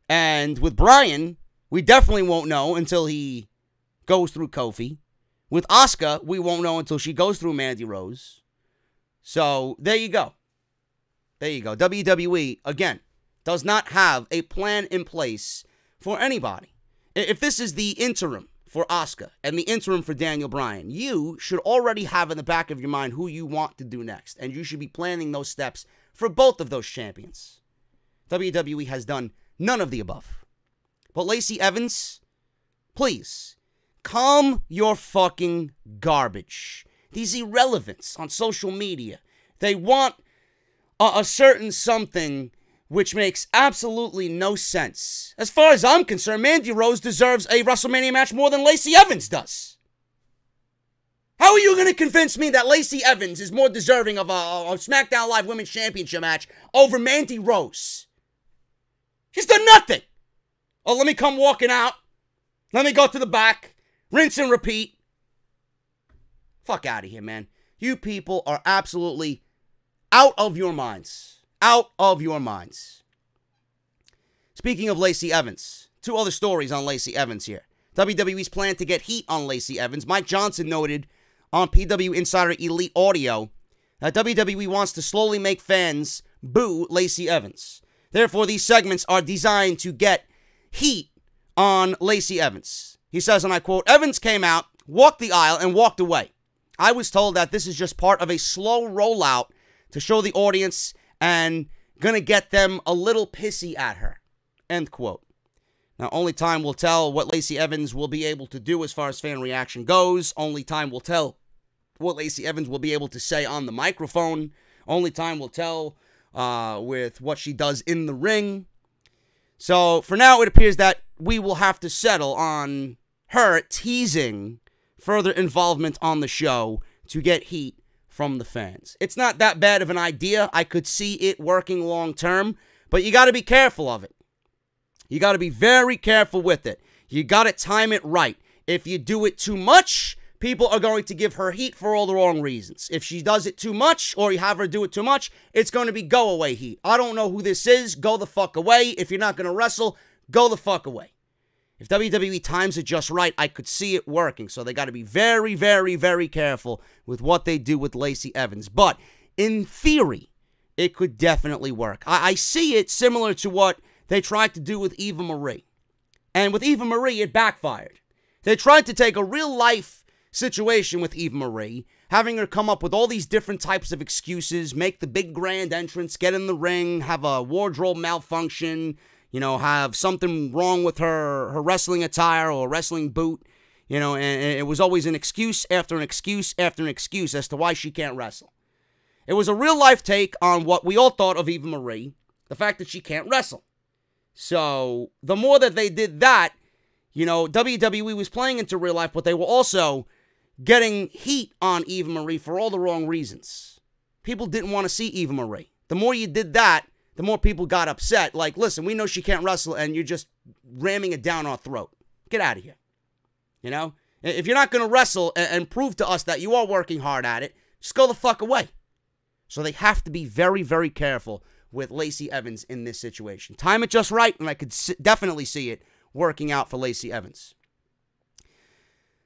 S1: And with Bryan, we definitely won't know until he goes through Kofi. With Asuka, we won't know until she goes through Mandy Rose. So, there you go. There you go. WWE, again, does not have a plan in place for anybody. If this is the interim for Asuka and the interim for Daniel Bryan, you should already have in the back of your mind who you want to do next. And you should be planning those steps for both of those champions. WWE has done none of the above. But Lacey Evans, please, calm your fucking garbage. These irrelevants on social media, they want a certain something which makes absolutely no sense. As far as I'm concerned, Mandy Rose deserves a WrestleMania match more than Lacey Evans does. How are you going to convince me that Lacey Evans is more deserving of a SmackDown Live Women's Championship match over Mandy Rose? She's done nothing. Oh, let me come walking out. Let me go to the back. Rinse and repeat. Fuck out of here, man. You people are absolutely out of your minds. Out of your minds. Speaking of Lacey Evans, two other stories on Lacey Evans here. WWE's plan to get heat on Lacey Evans. Mike Johnson noted on PW Insider Elite Audio that WWE wants to slowly make fans boo Lacey Evans. Therefore, these segments are designed to get heat on Lacey Evans. He says, and I quote, "Evans came out, walked the aisle, and walked away. I was told that this is just part of a slow rollout to show the audience and gonna get them a little pissy at her." End quote. Now, only time will tell what Lacey Evans will be able to do as far as fan reaction goes. Only time will tell what Lacey Evans will be able to say on the microphone. Only time will tell with what she does in the ring. So, for now, it appears that we will have to settle on her teasing further involvement on the show to get heat from the fans. It's not that bad of an idea. I could see it working long term, but you got to be careful of it. You got to be very careful with it. You got to time it right. If you do it too much, people are going to give her heat for all the wrong reasons. If she does it too much, or you have her do it too much, it's going to be go away heat. I don't know who this is. Go the fuck away. If you're not going to wrestle, go the fuck away. If WWE times it just right, I could see it working. So they got to be very, very, very careful with what they do with Lacey Evans. But in theory, it could definitely work. I see it similar to what they tried to do with Eva Marie. And with Eva Marie, it backfired. They tried to take a real-life situation with Eva Marie, having her come up with all these different types of excuses, make the big grand entrance, get in the ring, have a wardrobe malfunction, you know, have something wrong with her wrestling attire or wrestling boot, you know, and it was always an excuse after an excuse after an excuse as to why she can't wrestle. It was a real-life take on what we all thought of Eva Marie, the fact that she can't wrestle. So, the more that they did that, you know, WWE was playing into real life, but they were also getting heat on Eva Marie for all the wrong reasons. People didn't want to see Eva Marie. The more you did that, the more people got upset. Like, listen, we know she can't wrestle, and you're just ramming it down our throat. Get out of here. You know? If you're not going to wrestle and prove to us that you are working hard at it, just go the fuck away. So they have to be very, very careful with Lacey Evans in this situation. Time it just right, and I could definitely see it working out for Lacey Evans.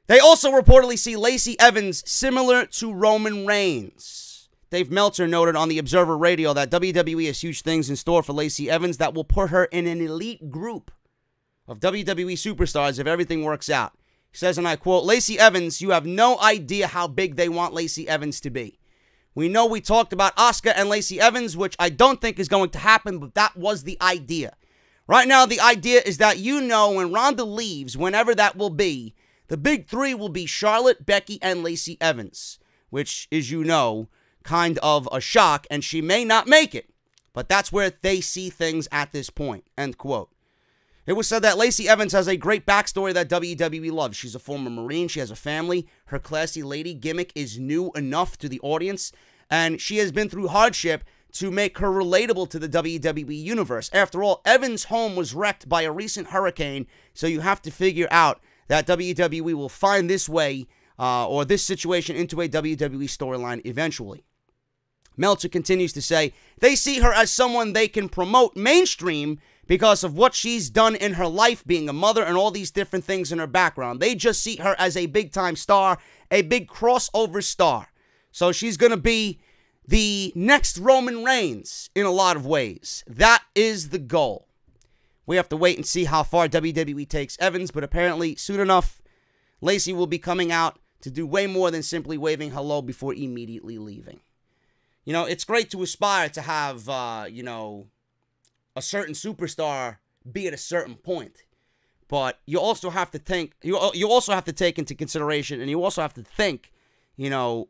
S1: They also reportedly see Lacey Evans similar to Roman Reigns. Dave Meltzer noted on the Observer Radio that WWE has huge things in store for Lacey Evans that will put her in an elite group of WWE superstars if everything works out. He says, and I quote, "Lacey Evans, you have no idea how big they want Lacey Evans to be. We know we talked about Asuka and Lacey Evans, which I don't think is going to happen, but that was the idea. Right now, the idea is that you know when Ronda leaves, whenever that will be, the big three will be Charlotte, Becky, and Lacey Evans, which, as you know, kind of a shock, and she may not make it. But that's where they see things at this point." End quote. It was said that Lacey Evans has a great backstory that WWE loves. She's a former Marine. She has a family. Her classy lady gimmick is new enough to the audience. And she has been through hardship to make her relatable to the WWE universe. After all, Evans' home was wrecked by a recent hurricane. So you have to figure out that WWE will find this way or this situation into a WWE storyline eventually. Meltzer continues to say, they see her as someone they can promote mainstream because of what she's done in her life, being a mother and all these different things in her background. They just see her as a big-time star, a big crossover star. So she's going to be the next Roman Reigns in a lot of ways. That is the goal. We have to wait and see how far WWE takes Evans, but apparently soon enough, Lacey will be coming out to do way more than simply waving hello before immediately leaving. You know, it's great to aspire to have, a certain superstar be at a certain point. But you also have to think, you also have to take into consideration, and you also have to think, you're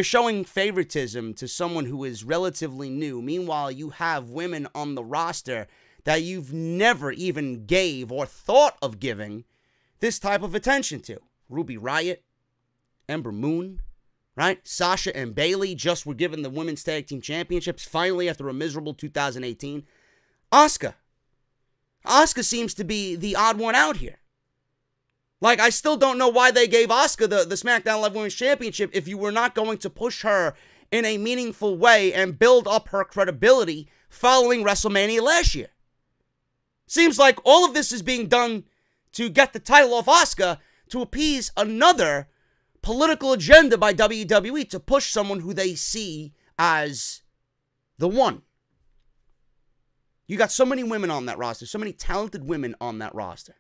S1: showing favoritism to someone who is relatively new. Meanwhile, you have women on the roster that you've never even gave or thought of giving this type of attention to. Ruby Riott, Ember Moon, right? Sasha and Bayley just were given the Women's Tag Team Championships finally after a miserable 2018. Asuka seems to be the odd one out here. Like, I still don't know why they gave Asuka the SmackDown Live Women's Championship if you were not going to push her in a meaningful way and build up her credibility following WrestleMania last year. Seems like all of this is being done to get the title off Asuka to appease another political agenda by WWE to push someone who they see as the one. You got so many women on that roster, so many talented women on that roster.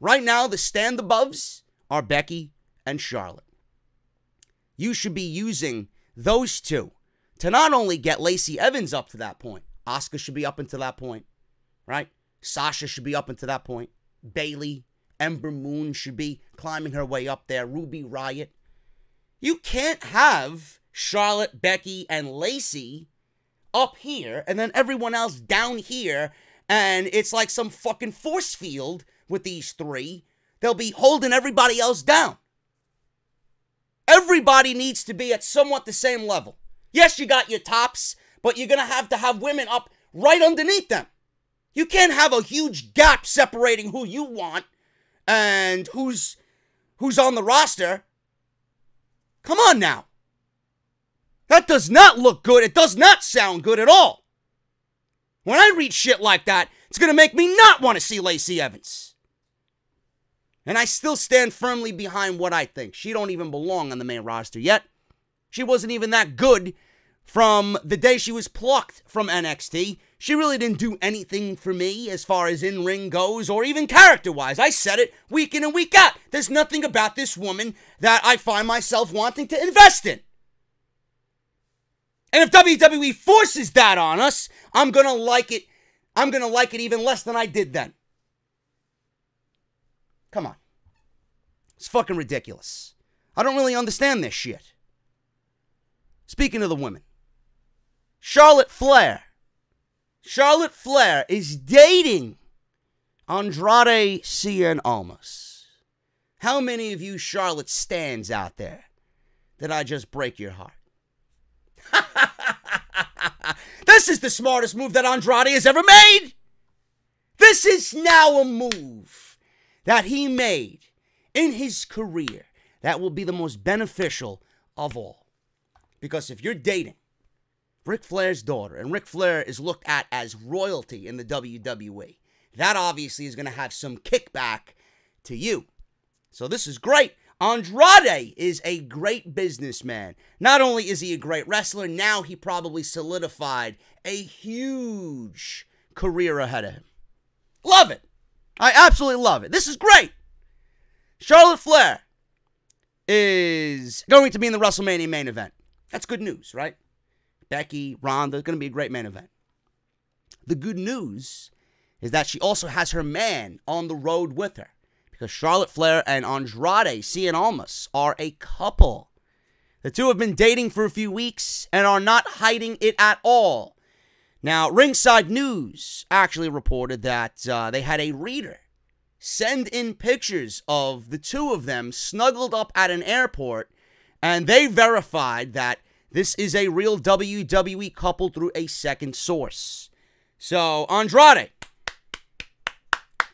S1: Right now, the stand-aboves are Becky and Charlotte. You should be using those two to not only get Lacey Evans up to that point. Asuka should be up until that point, right? Sasha should be up until that point. Bayley, Ember Moon should be climbing her way up there. Ruby Riott. You can't have Charlotte, Becky, and Lacey up here and then everyone else down here, and it's like some fucking force field with these three. They'll be holding everybody else down. Everybody needs to be at somewhat the same level. Yes, you got your tops, but you're going to have women up right underneath them. You can't have a huge gap separating who you want and who's on the roster. Come on now. That does not look good. It does not sound good at all. When I read shit like that, it's going to make me not want to see Lacey Evans. And I still stand firmly behind what I think. She don't even belong on the main roster yet. She wasn't even that good from the day she was plucked from NXT. She really didn't do anything for me as far as in-ring goes or even character-wise. I said it week in and week out. There's nothing about this woman that I find myself wanting to invest in. And if WWE forces that on us, I'm going to like it. I'm going to like it even less than I did then. Come on. It's fucking ridiculous. I don't really understand this shit. Speaking of the women, Charlotte Flair. Charlotte Flair is dating Andrade Cien Almas. How many of you Charlotte stans out there did I just break your heart? This is the smartest move that Andrade has ever made. This is now a move that he made in his career that will be the most beneficial of all. Because if you're dating Ric Flair's daughter, and Ric Flair is looked at as royalty in the WWE, that obviously is going to have some kickback to you. So this is great. Andrade is a great businessman. Not only is he a great wrestler, now he probably solidified a huge career ahead of him. Love it. I absolutely love it. This is great. Charlotte Flair is going to be in the WrestleMania main event. That's good news, right? Becky, Ronda, going to be a great main event. The good news is that she also has her man on the road with her. Because Charlotte Flair and Andrade Cien Almas are a couple. The two have been dating for a few weeks and are not hiding it at all. Now, Ringside News actually reported that they had a reader send in pictures of the two of them snuggled up at an airport, and they verified that this is a real WWE couple through a second source. So, Andrade,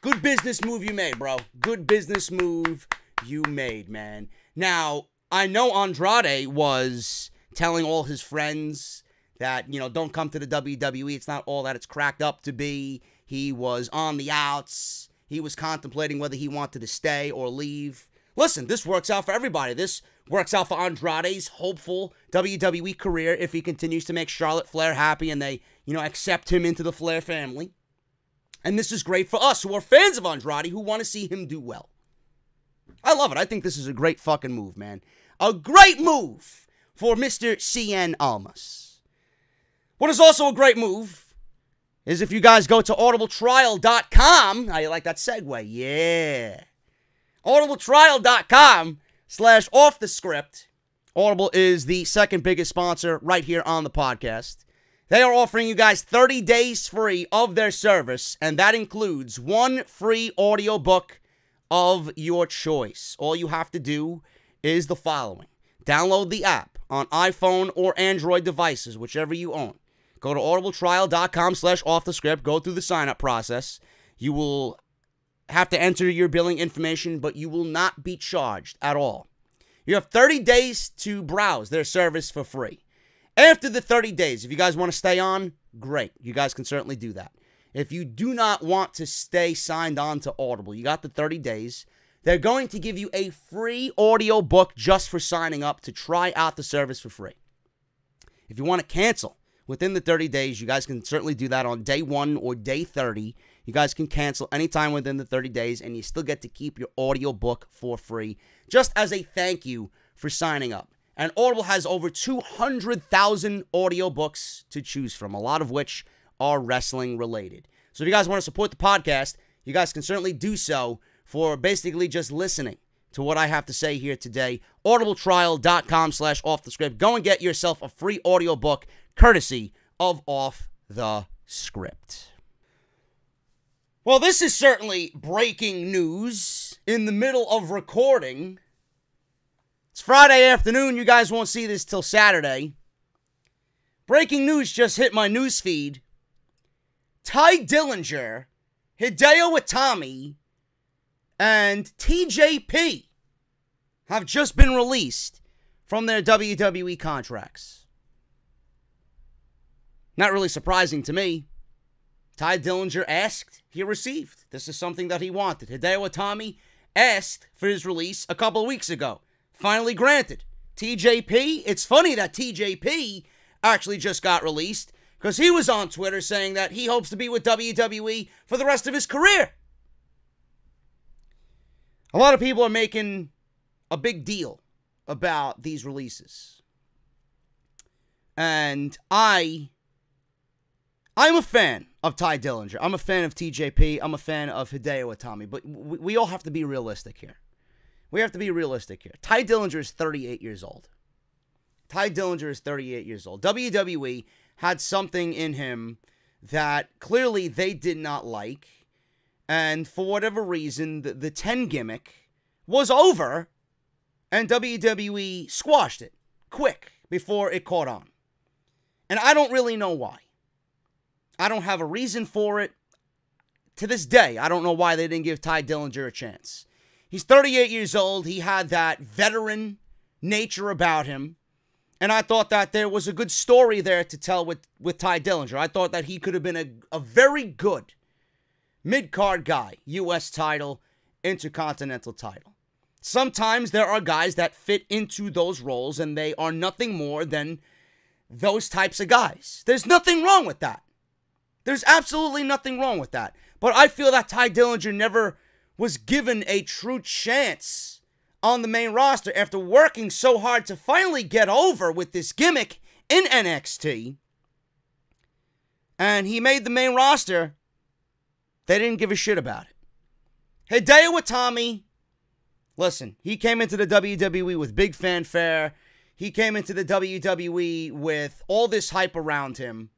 S1: good business move you made, bro. Good business move you made, man. Now, I know Andrade was telling all his friends that, don't come to the WWE. It's not all that it's cracked up to be. He was on the outs. He was contemplating whether he wanted to stay or leave. Listen, this works out for everybody. This works out for Andrade's hopeful WWE career if he continues to make Charlotte Flair happy and they, accept him into the Flair family. And this is great for us who are fans of Andrade who want to see him do well. I love it. I think this is a great fucking move, man. A great move for Mr. CN Almas. What is also a great move is if you guys go to audibletrial.com. How you like that segue? Yeah. audibletrial.com/offthescript. Audible is the second biggest sponsor right here on the podcast. They are offering you guys 30 days free of their service, and that includes one free audiobook of your choice. All you have to do is the following. Download the app on iPhone or Android devices, whichever you own. Go to audibletrial.com/offthescript. Go through the sign-up process. You will have to enter your billing information, but you will not be charged at all. You have 30 days to browse their service for free. After the 30 days, if you guys want to stay on, great. You guys can certainly do that. If you do not want to stay signed on to Audible, you got the 30 days. They're going to give you a free audio book just for signing up to try out the service for free. If you want to cancel within the 30 days, you guys can certainly do that on day 1 or day 30. You guys can cancel anytime within the 30 days, and you still get to keep your audio book for free, just as a thank you for signing up. And Audible has over 200,000 audiobooks to choose from, a lot of which are wrestling related. So if you guys want to support the podcast, you guys can certainly do so for basically just listening to what I have to say here today. audibletrial.com/offthescript. Go and get yourself a free audiobook courtesy of Off the Script. Well, this is certainly breaking news in the middle of recording. It's Friday afternoon. You guys won't see this till Saturday. Breaking news just hit my news feed. Ty Dillinger, Hideo Itami, and TJP have just been released from their WWE contracts. Not really surprising to me. Ty Dillinger asked, he received. This is something that he wanted. Hideo Itami asked for his release a couple of weeks ago. Finally granted. TJP, it's funny that TJP actually just got released because he was on Twitter saying that he hopes to be with WWE for the rest of his career. A lot of people are making a big deal about these releases. And I'm a fan of Ty Dillinger. I'm a fan of TJP. I'm a fan of Hideo Itami. But we all have to be realistic here. We have to be realistic here. Ty Dillinger is 38 years old. Ty Dillinger is 38 years old. WWE had something in him that clearly they did not like. And for whatever reason, the 10 gimmick was over. And WWE squashed it quick before it caught on. And I don't really know why. I don't have a reason for it. To this day, I don't know why they didn't give Ty Dillinger a chance. He's 38 years old. He had that veteran nature about him. And I thought that there was a good story there to tell with Ty Dillinger. I thought that he could have been a very good mid-card guy. U.S. title, Intercontinental title. Sometimes there are guys that fit into those roles and they are nothing more than those types of guys. There's nothing wrong with that. There's absolutely nothing wrong with that. But I feel that Ty Dillinger never was given a true chance on the main roster after working so hard to finally get over with this gimmick in NXT. And he made the main roster. They didn't give a shit about it. Hideo Itami, listen, he came into the WWE with big fanfare. He came into the WWE with all this hype around him.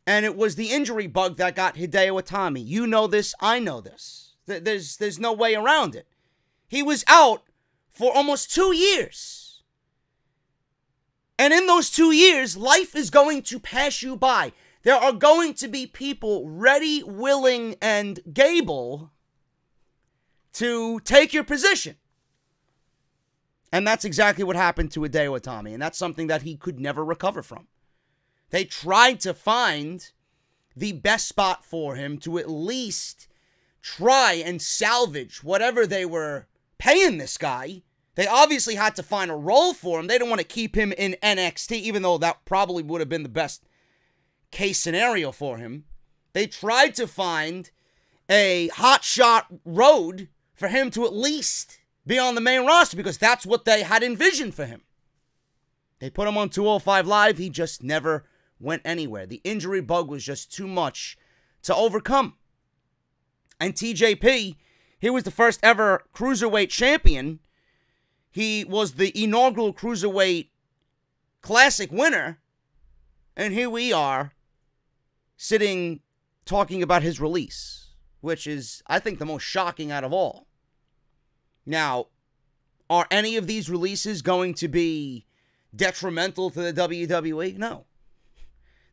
S1: And it was the injury bug that got Hideo Itami. You know this, I know this. There's no way around it. He was out for almost 2 years. And in those 2 years, life is going to pass you by. There are going to be people ready, willing, and able to take your position. And that's exactly what happened to Hideo Itami. And that's something that he could never recover from. They tried to find the best spot for him to at least try and salvage whatever they were paying this guy. They obviously had to find a role for him. They didn't want to keep him in NXT, even though that probably would have been the best case scenario for him. They tried to find a hotshot road for him to at least be on the main roster because that's what they had envisioned for him. They put him on 205 Live. He just never went anywhere. The injury bug was just too much to overcome. And TJP, he was the first ever Cruiserweight champion. He was the inaugural Cruiserweight Classic winner. And here we are sitting talking about his release, which is, I think, the most shocking out of all. Now, are any of these releases going to be detrimental to the WWE? No.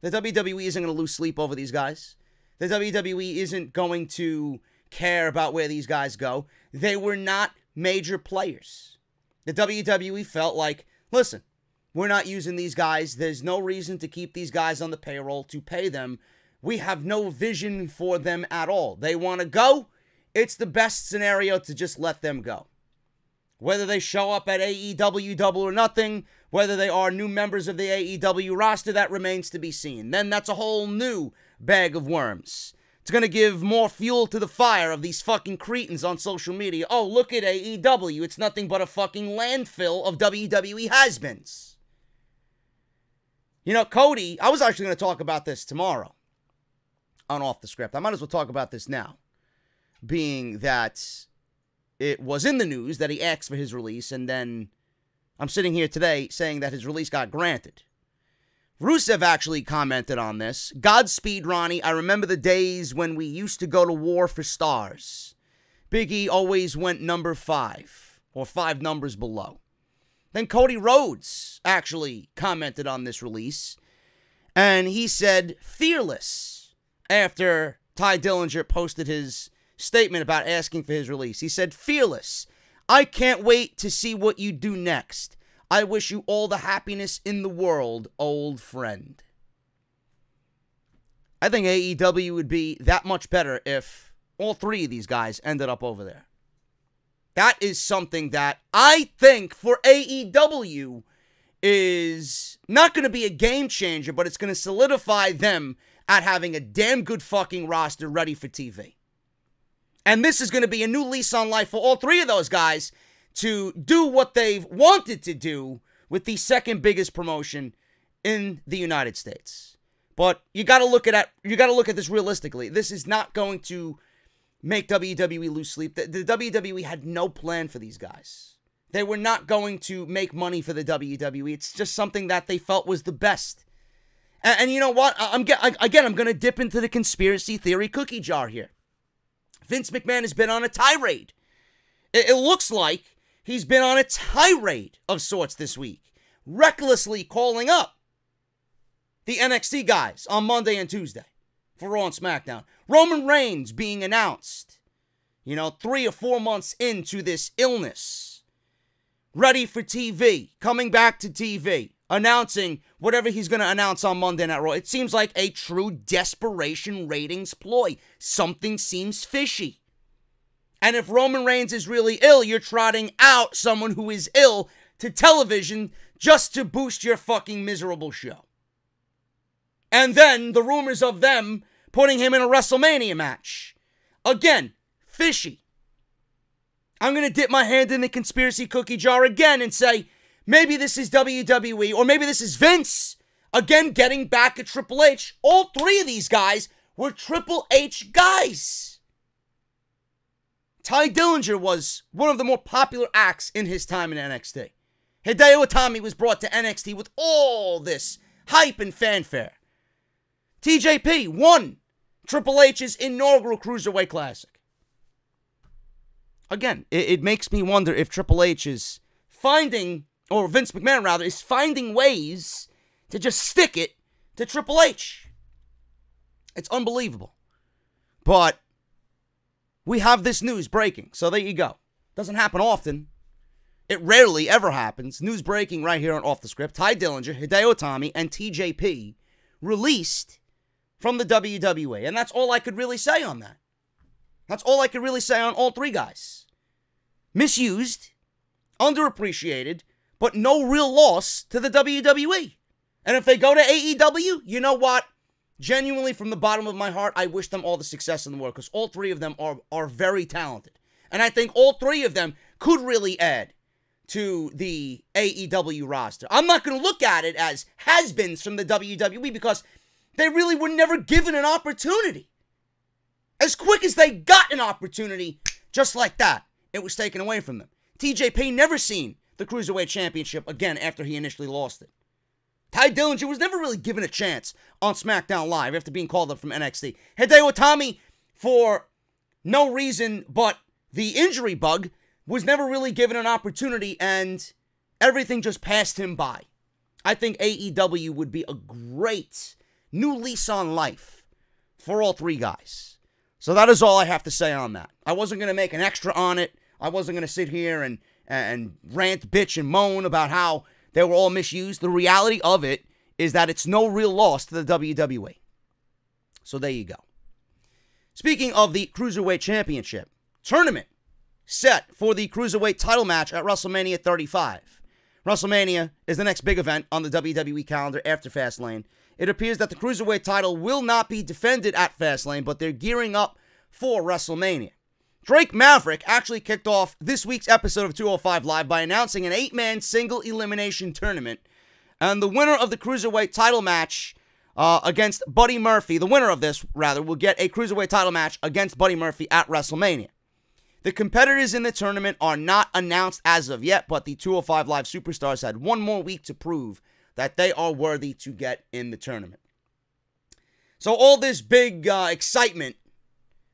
S1: The WWE isn't going to lose sleep over these guys. The WWE isn't going to care about where these guys go. They were not major players. The WWE felt like, listen, we're not using these guys. There's no reason to keep these guys on the payroll, to pay them. We have no vision for them at all. They want to go. It's the best scenario to just let them go. Whether they show up at AEW Double or Nothing, whether they are new members of the AEW roster, that remains to be seen. Then that's a whole new bag of worms. It's going to give more fuel to the fire of these fucking cretins on social media. Oh, look at AEW. It's nothing but a fucking landfill of WWE has-beens. You know, Cody, I was actually going to talk about this tomorrow on Off the Script. I might as well talk about this now, being that it was in the news that he asked for his release, and then I'm sitting here today saying that his release got granted. Rusev actually commented on this. Godspeed, Ronnie. I remember the days when we used to go to war for stars. Big E always went number 5, or 5 numbers below. Then Cody Rhodes actually commented on this release, and he said, fearless, after Ty Dillinger posted his statement about asking for his release. He said, fearless. I can't wait to see what you do next. I wish you all the happiness in the world, old friend. I think AEW would be that much better if all 3 of these guys ended up over there. That is something that I think for AEW is not going to be a game changer, but it's going to solidify them at having a damn good fucking roster ready for TV. And this is going to be a new lease on life for all 3 of those guys to do what they've wanted to do with the second biggest promotion in the United States. But you got to look at this realistically. This is not going to make WWE lose sleep. The WWE had no plan for these guys. They were not going to make money for the WWE. It's just something that they felt was the best. And you know what? I'm going to dip into the conspiracy theory cookie jar here. Vince McMahon has been on a tirade. It looks like he's been on a tirade of sorts this week, recklessly calling up the NXT guys on Monday and Tuesday for Raw and SmackDown. Roman Reigns being announced, 3 or 4 months into this illness, ready for TV, coming back to TV, announcing whatever he's going to announce on Monday Night Raw. It seems like a true desperation ratings ploy. Something seems fishy. And if Roman Reigns is really ill, you're trotting out someone who is ill to television just to boost your fucking miserable show. And then the rumors of them putting him in a WrestleMania match. Again, fishy. I'm going to dip my hand in the conspiracy cookie jar again and say, maybe this is WWE, or maybe this is Vince, again getting back at Triple H. All 3 of these guys were Triple H guys. Ty Dillinger was one of the more popular acts in his time in NXT. Hideo Itami was brought to NXT with all this hype and fanfare. TJP won Triple H's inaugural Cruiserweight Classic. Again, it makes me wonder if Triple H is finding, or Vince McMahon rather, is finding ways to just stick it to Triple H. It's unbelievable. But we have this news breaking, so there you go. Doesn't happen often. It rarely ever happens. News breaking right here on Off the Script. Ty Dillinger, Hideo Itami, and TJP released from the WWE. And that's all I could really say on that. That's all I could really say on all 3 guys. Misused, underappreciated, but no real loss to the WWE. And if they go to AEW, you know what? Genuinely, from the bottom of my heart, I wish them all the success in the world, because all 3 of them are very talented. And I think all three of them could really add to the AEW roster. I'm not going to look at it as has-beens from the WWE because they really were never given an opportunity. As quick as they got an opportunity, just like that, it was taken away from them. TJP never seen the Cruiserweight Championship again after he initially lost it. Ty Dillinger was never really given a chance on SmackDown Live after being called up from NXT. Hideo Itami, for no reason but the injury bug, was never really given an opportunity, and everything just passed him by. I think AEW would be a great new lease on life for all three guys. So that is all I have to say on that. I wasn't going to make an extra on it. I wasn't going to sit here and rant, bitch, and moan about how they were all misused. The reality of it is that it's no real loss to the WWE. So there you go. Speaking of the Cruiserweight Championship, tournament set for the Cruiserweight title match at WrestleMania 35. WrestleMania is the next big event on the WWE calendar after Fastlane. It appears that the Cruiserweight title will not be defended at Fastlane, but they're gearing up for WrestleMania. Drake Maverick actually kicked off this week's episode of 205 Live by announcing an 8-man single elimination tournament. And the winner of the Cruiserweight title match against Buddy Murphy, the winner of this, rather, will get a Cruiserweight title match against Buddy Murphy at WrestleMania. The competitors in the tournament are not announced as of yet, but the 205 Live superstars had one more week to prove that they are worthy to get in the tournament. So all this big excitement,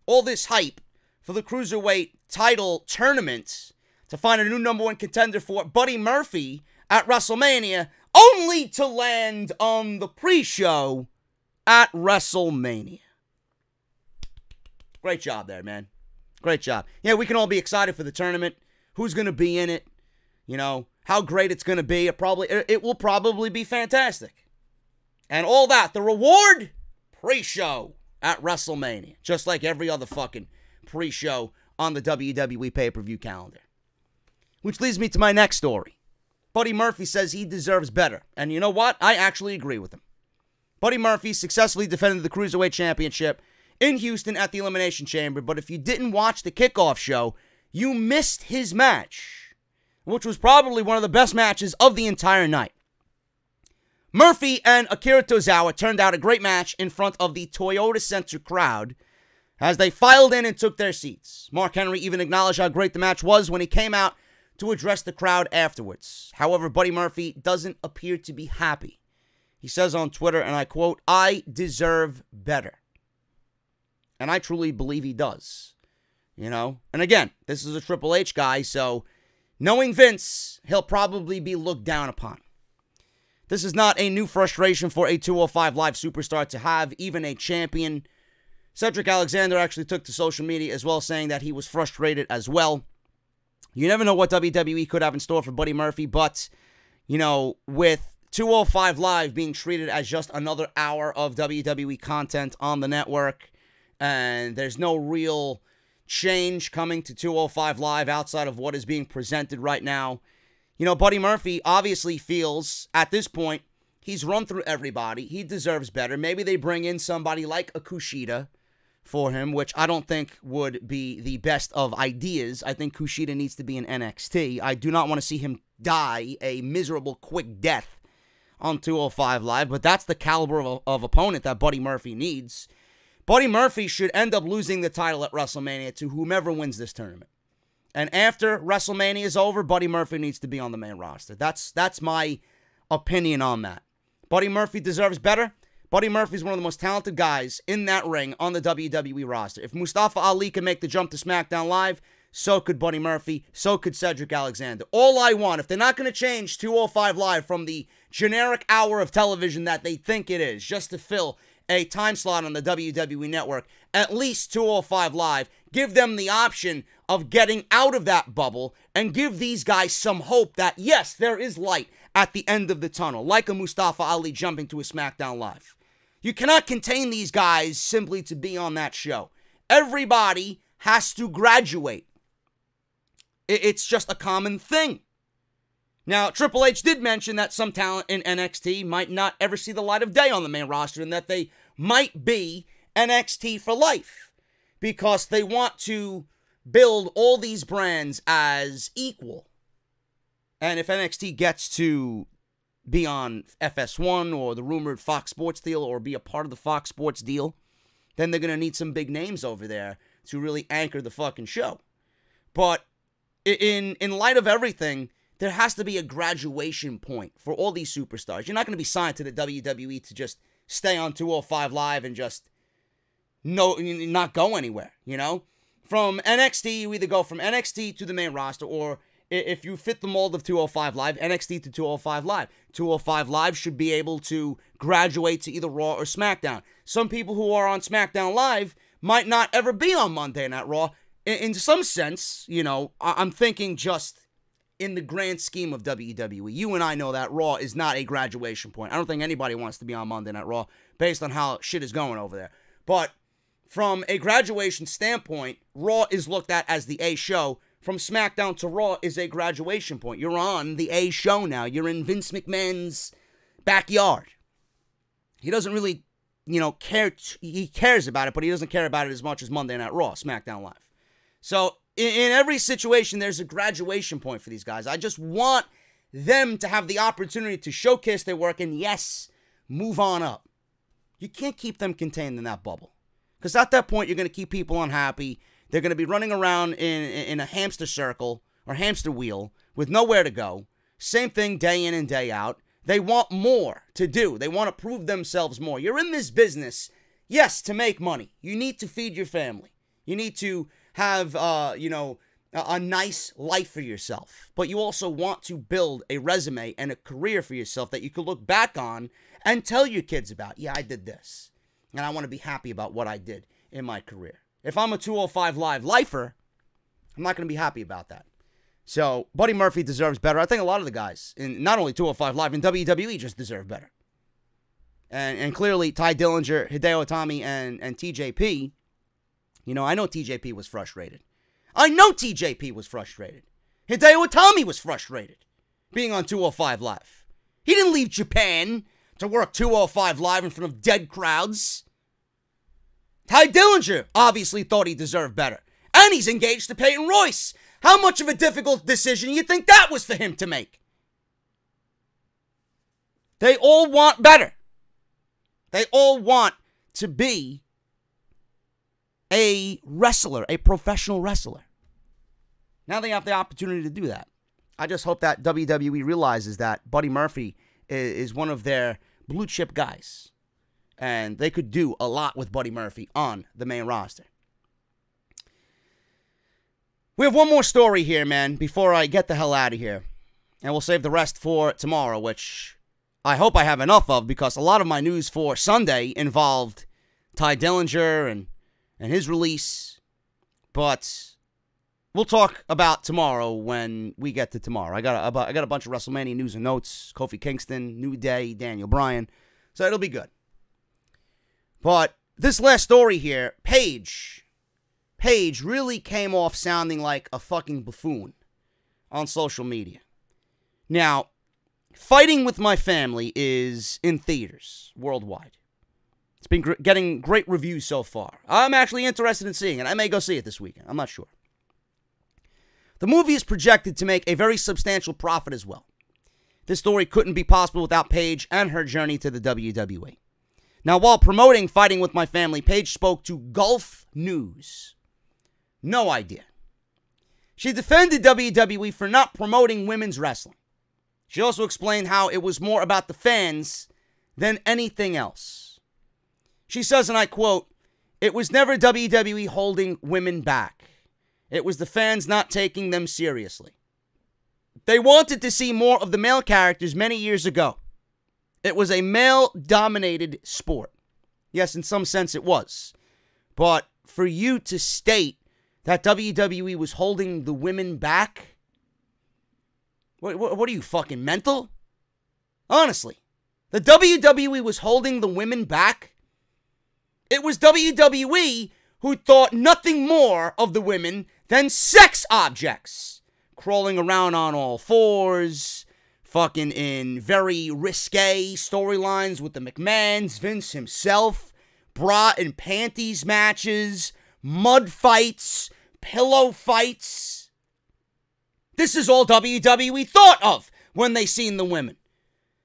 S1: all this hype for the Cruiserweight title tournament to find a new number one contender for Buddy Murphy at WrestleMania, only to land on the pre-show at WrestleMania. Great job there, man. Great job. Yeah, we can all be excited for the tournament. Who's going to be in it? You know, how great it's going to be. It will probably be fantastic. And all that. The reward, pre-show at WrestleMania. Just like every other fucking pre-show on the WWE pay-per-view calendar. Which leads me to my next story. Buddy Murphy says he deserves better. And you know what? I actually agree with him. Buddy Murphy successfully defended the Cruiserweight Championship in Houston at the Elimination Chamber, but if you didn't watch the kickoff show, you missed his match, which was probably one of the best matches of the entire night. Murphy and Akira Tozawa turned out a great match in front of the Toyota Center crowd as they filed in and took their seats. Mark Henry even acknowledged how great the match was when he came out to address the crowd afterwards. However, Buddy Murphy doesn't appear to be happy. He says on Twitter, and I quote, "I deserve better." And I truly believe he does. You know? And again, this is a Triple H guy, so knowing Vince, he'll probably be looked down upon. This is not a new frustration for a 205 Live superstar to have, even a champion. Cedric Alexander actually took to social media as well, saying that he was frustrated as well. You never know what WWE could have in store for Buddy Murphy, but, you know, with 205 Live being treated as just another hour of WWE content on the network, and there's no real change coming to 205 Live outside of what is being presented right now. You know, Buddy Murphy obviously feels, at this point, he's run through everybody. He deserves better. Maybe they bring in somebody like a Kushida for him, which I don't think would be the best of ideas. I think Kushida needs to be in NXT. I do not want to see him die a miserable, quick death on 205 Live, but that's the caliber of opponent that Buddy Murphy needs. Buddy Murphy should end up losing the title at WrestleMania to whomever wins this tournament. And after WrestleMania is over, Buddy Murphy needs to be on the main roster. That's my opinion on that. Buddy Murphy deserves better. Buddy Murphy is one of the most talented guys in that ring on the WWE roster. If Mustafa Ali can make the jump to SmackDown Live, so could Buddy Murphy, so could Cedric Alexander. All I want, if they're not going to change 205 Live from the generic hour of television that they think it is, just to fill a time slot on the WWE Network, at least 205 Live, give them the option of getting out of that bubble and give these guys some hope that, yes, there is light at the end of the tunnel, like a Mustafa Ali jumping to a SmackDown Live. You cannot contain these guys simply to be on that show. Everybody has to graduate. It's just a common thing. Now, Triple H did mention that some talent in NXT might not ever see the light of day on the main roster and that they might be NXT for life because they want to build all these brands as equal. And if NXT gets to be on FS1 or the rumored Fox Sports deal or be a part of the Fox Sports deal, then they're going to need some big names over there to really anchor the fucking show. But in light of everything, there has to be a graduation point for all these superstars. You're not going to be signed to the WWE to just stay on 205 Live and just not go anywhere, you know? From NXT, you either go from NXT to the main roster, or if you fit the mold of 205 Live, NXT to 205 Live. 205 Live should be able to graduate to either Raw or SmackDown. Some people who are on SmackDown Live might not ever be on Monday Night Raw. In some sense, you know, I'm thinking just in the grand scheme of WWE. You and I know that Raw is not a graduation point. I don't think anybody wants to be on Monday Night Raw based on how shit is going over there. But from a graduation standpoint, Raw is looked at as the A show. From SmackDown to Raw is a graduation point. You're on the A show now. You're in Vince McMahon's backyard. He doesn't really, care. He cares about it, but he doesn't care about it as much as Monday Night Raw, SmackDown Live. So in every situation, there's a graduation point for these guys. I just want them to have the opportunity to showcase their work and, yes, move on up. You can't keep them contained in that bubble. Because at that point, you're going to keep people unhappy. They're going to be running around in a hamster circle or hamster wheel with nowhere to go. Same thing day in and day out. They want more to do. They want to prove themselves more. You're in this business, yes, to make money. You need to feed your family. You need to have, a nice life for yourself. But you also want to build a resume and a career for yourself that you can look back on and tell your kids about. Yeah, I did this. And I want to be happy about what I did in my career. If I'm a 205 Live lifer, I'm not going to be happy about that. So, Buddy Murphy deserves better. I think a lot of the guys, in not only 205 Live, in WWE just deserve better. And clearly, Ty Dillinger, Hideo Itami, and TJP, I know TJP was frustrated. Hideo Itami was frustrated being on 205 Live. He didn't leave Japan to work 205 Live in front of dead crowds. Ty Dillinger obviously thought he deserved better. And he's engaged to Peyton Royce. How much of a difficult decision you think that was for him to make? They all want better. They all want to be a wrestler, a professional wrestler. Now they have the opportunity to do that. I just hope that WWE realizes that Buddy Murphy is one of their blue chip guys. And they could do a lot with Buddy Murphy on the main roster. We have one more story here, man, before I get the hell out of here. And we'll save the rest for tomorrow, which I hope I have enough of, because a lot of my news for Sunday involved Ty Dillinger and his release. But we'll talk about tomorrow when we get to tomorrow. I got a bunch of WrestleMania news and notes. Kofi Kingston, New Day, Daniel Bryan. So it'll be good. But this last story here, Paige really came off sounding like a fucking buffoon on social media. Now, Fighting With My Family is in theaters worldwide. It's been getting great reviews so far. I'm actually interested in seeing it. I may go see it this weekend. I'm not sure. The movie is projected to make a very substantial profit as well. This story couldn't be possible without Paige and her journey to the WWE. Now, while promoting Fighting With My Family, Paige spoke to Gulf News. No idea. She defended WWE for not promoting women's wrestling. She also explained how it was more about the fans than anything else. She says, and I quote, "It was never WWE holding women back. It was the fans not taking them seriously. They wanted to see more of the male characters many years ago. It was a male-dominated sport." Yes, in some sense it was. But for you to state that WWE was holding the women back? What are you, fucking mental? Honestly, the WWE was holding the women back? It was WWE who thought nothing more of the women than sex objects. Crawling around on all fours, fucking in very risque storylines with the McMahons, Vince himself, bra and panties matches, mud fights, pillow fights. This is all WWE thought of when they seen the women.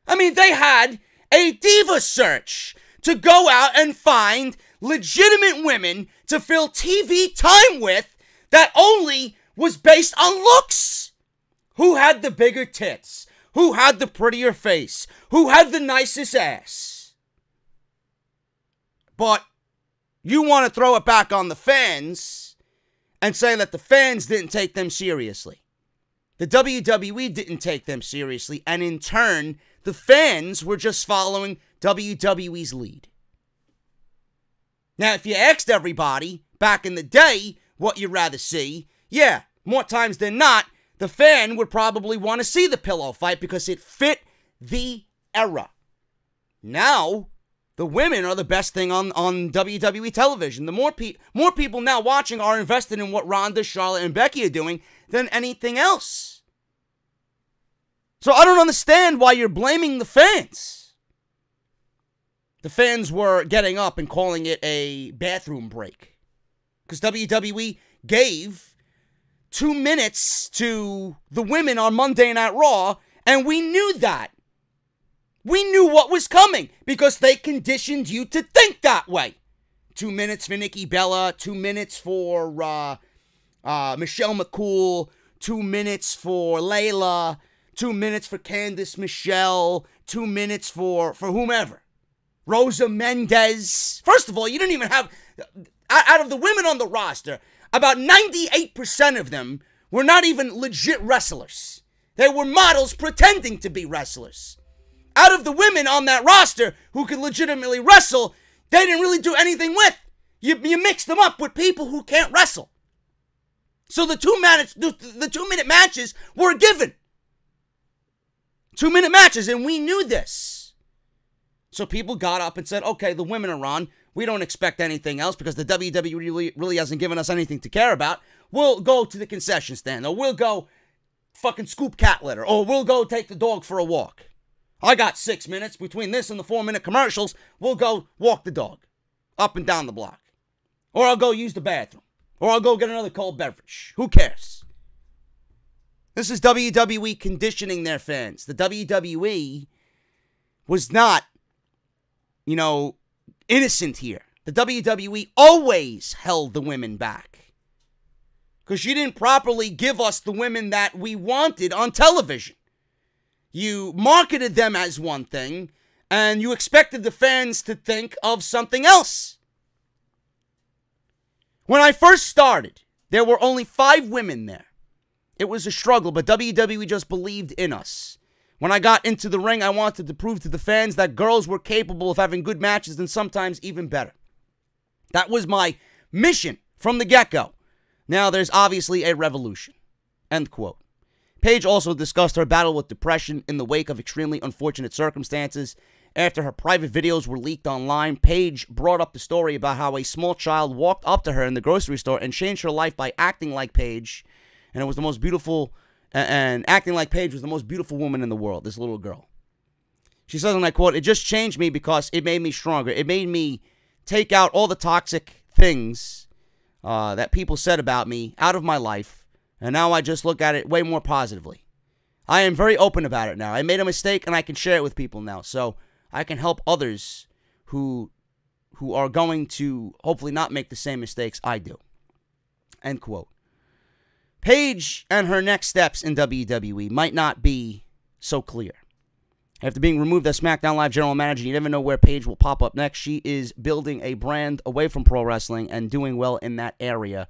S1: I mean, they had a diva search to go out and find legitimate women to fill TV time with that only was based on looks. Who had the bigger tits? Who had the prettier face? Who had the nicest ass? But you want to throw it back on the fans and say that the fans didn't take them seriously. The WWE didn't take them seriously, and in turn, the fans were just following WWE's lead. Now, if you asked everybody back in the day what you'd rather see, yeah, more times than not, the fan would probably want to see the pillow fight because it fit the era. Now, the women are the best thing on WWE television. The more people now watching are invested in what Ronda, Charlotte, and Becky are doing than anything else. So I don't understand why you're blaming the fans. The fans were getting up and calling it a bathroom break. Because WWE gave 2 minutes to the women on Monday Night Raw, and we knew that. We knew what was coming because they conditioned you to think that way. 2 minutes for Nikki Bella, 2 minutes for Michelle McCool, 2 minutes for Layla, 2 minutes for Candice Michelle, 2 minutes for whomever. Rosa Mendez. First of all, you didn't even have, out of the women on the roster, about 98% of them were not even legit wrestlers. They were models pretending to be wrestlers. Out of the women on that roster who could legitimately wrestle, they didn't really do anything with. You mixed them up with people who can't wrestle. So the 2-minute matches were a given. 2-minute matches, and we knew this. So people got up and said, okay, the women are on. We don't expect anything else because the WWE really hasn't given us anything to care about. We'll go to the concession stand, or we'll go fucking scoop cat litter, or we'll go take the dog for a walk. I got 6 minutes between this and the 4-minute commercials. We'll go walk the dog up and down the block. Or I'll go use the bathroom. Or I'll go get another cold beverage. Who cares? This is WWE conditioning their fans. The WWE was not, innocent here. The WWE always held the women back. Because you didn't properly give us the women that we wanted on television. You marketed them as one thing, and you expected the fans to think of something else. When I first started, there were only 5 women there. It was a struggle, but WWE just believed in us. When I got into the ring, I wanted to prove to the fans that girls were capable of having good matches and sometimes even better. That was my mission from the get-go. Now there's obviously a revolution. End quote. Paige also discussed her battle with depression in the wake of extremely unfortunate circumstances. After her private videos were leaked online, Paige brought up the story about how a small child walked up to her in the grocery store and changed her life by acting like Paige. And it was the most beautiful, and acting like Paige was the most beautiful woman in the world, this little girl. She says, and I quote, "It just changed me because it made me stronger. It made me take out all the toxic things that people said about me out of my life. And now I just look at it way more positively. I am very open about it now. I made a mistake and I can share it with people now. So I can help others who are going to hopefully not make the same mistakes I do." End quote. Paige and her next steps in WWE might not be so clear. After being removed as SmackDown Live general manager, you never know where Paige will pop up next. She is building a brand away from pro wrestling and doing well in that area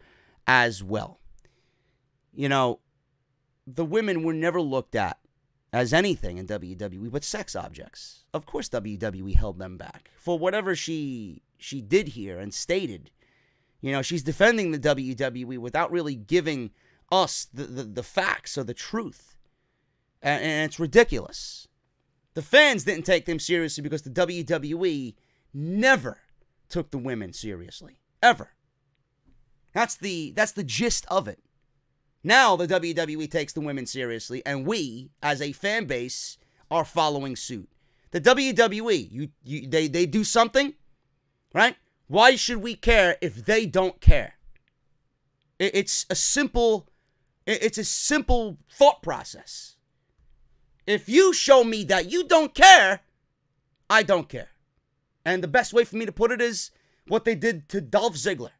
S1: as well. The women were never looked at as anything in WWE but sex objects. Of course WWE held them back. For whatever she did here and stated, she's defending the WWE without really giving us the facts or the truth. And it's ridiculous. The fans didn't take them seriously because the WWE never took the women seriously. Ever. That's the gist of it. Now the WWE takes the women seriously, and we, as a fan base, are following suit. The WWE, they do something, right? Why should we care if they don't care? It's a simple thought process. If you show me that you don't care, I don't care. And the best way for me to put it is what they did to Dolph Ziggler.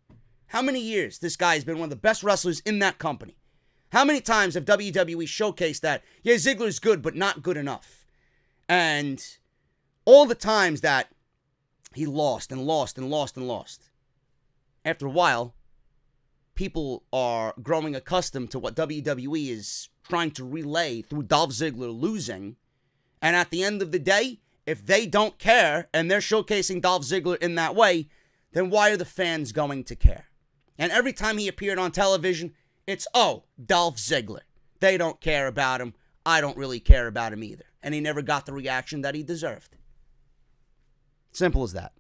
S1: How many years this guy has been one of the best wrestlers in that company? How many times have WWE showcased that, yeah, Ziggler's good, but not good enough? And all the times that he lost and lost and lost and lost. After a while, people are growing accustomed to what WWE is trying to relay through Dolph Ziggler losing. And at the end of the day, if they don't care and they're showcasing Dolph Ziggler in that way, then why are the fans going to care? And every time he appeared on television, it's, oh, Dolph Ziggler. They don't care about him. I don't really care about him either. And he never got the reaction that he deserved. Simple as that.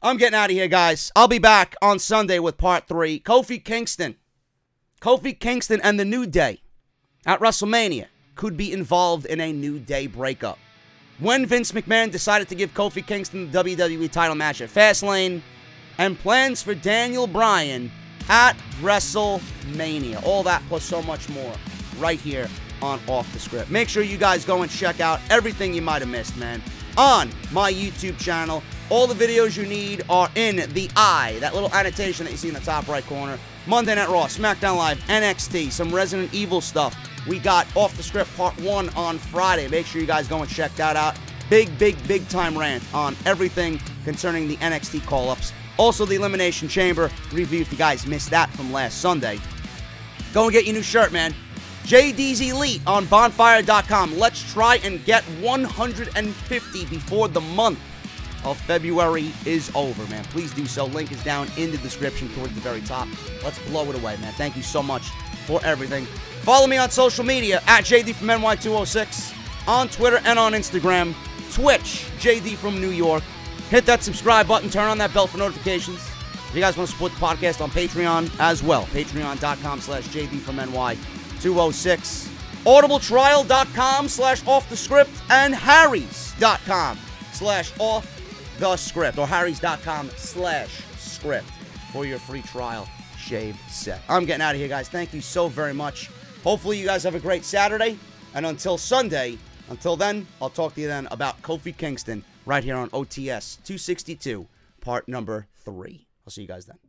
S1: I'm getting out of here, guys. I'll be back on Sunday with part 3. Kofi Kingston and the New Day at WrestleMania could be involved in a New Day breakup. When Vince McMahon decided to give Kofi Kingston the WWE title match at Fastlane, and plans for Daniel Bryan at WrestleMania. All that plus so much more right here on Off the Script. Make sure you guys go and check out everything you might have missed, man, on my YouTube channel. All the videos you need are in the eye, that little annotation that you see in the top right corner. Monday Night Raw, SmackDown Live, NXT, some Resident Evil stuff. We got Off the Script Part 1 on Friday. Make sure you guys go and check that out. Big time rant on everything concerning the NXT call-ups. Also, the Elimination Chamber review, if you guys missed that from last Sunday. Go and get your new shirt, man. JD's Elite on Bonfire.com. Let's try and get 150 before the month of February is over, man. Please do so. Link is down in the description towards the very top. Let's blow it away, man. Thank you so much for everything. Follow me on social media at JD from NY206, on Twitter and on Instagram. Twitch, JD from New York. Hit that subscribe button, turn on that bell for notifications. If you guys want to support the podcast on Patreon as well, patreon.com/JD from NY206. audibletrial.com/offthescript and harrys.com/offthescript or harrys.com/script for your free trial shave set. I'm getting out of here, guys. Thank you so very much. Hopefully you guys have a great Saturday. And until Sunday, until then, I'll talk to you then about Kofi Kingston right here on OTS 262, part number 3. I'll see you guys then.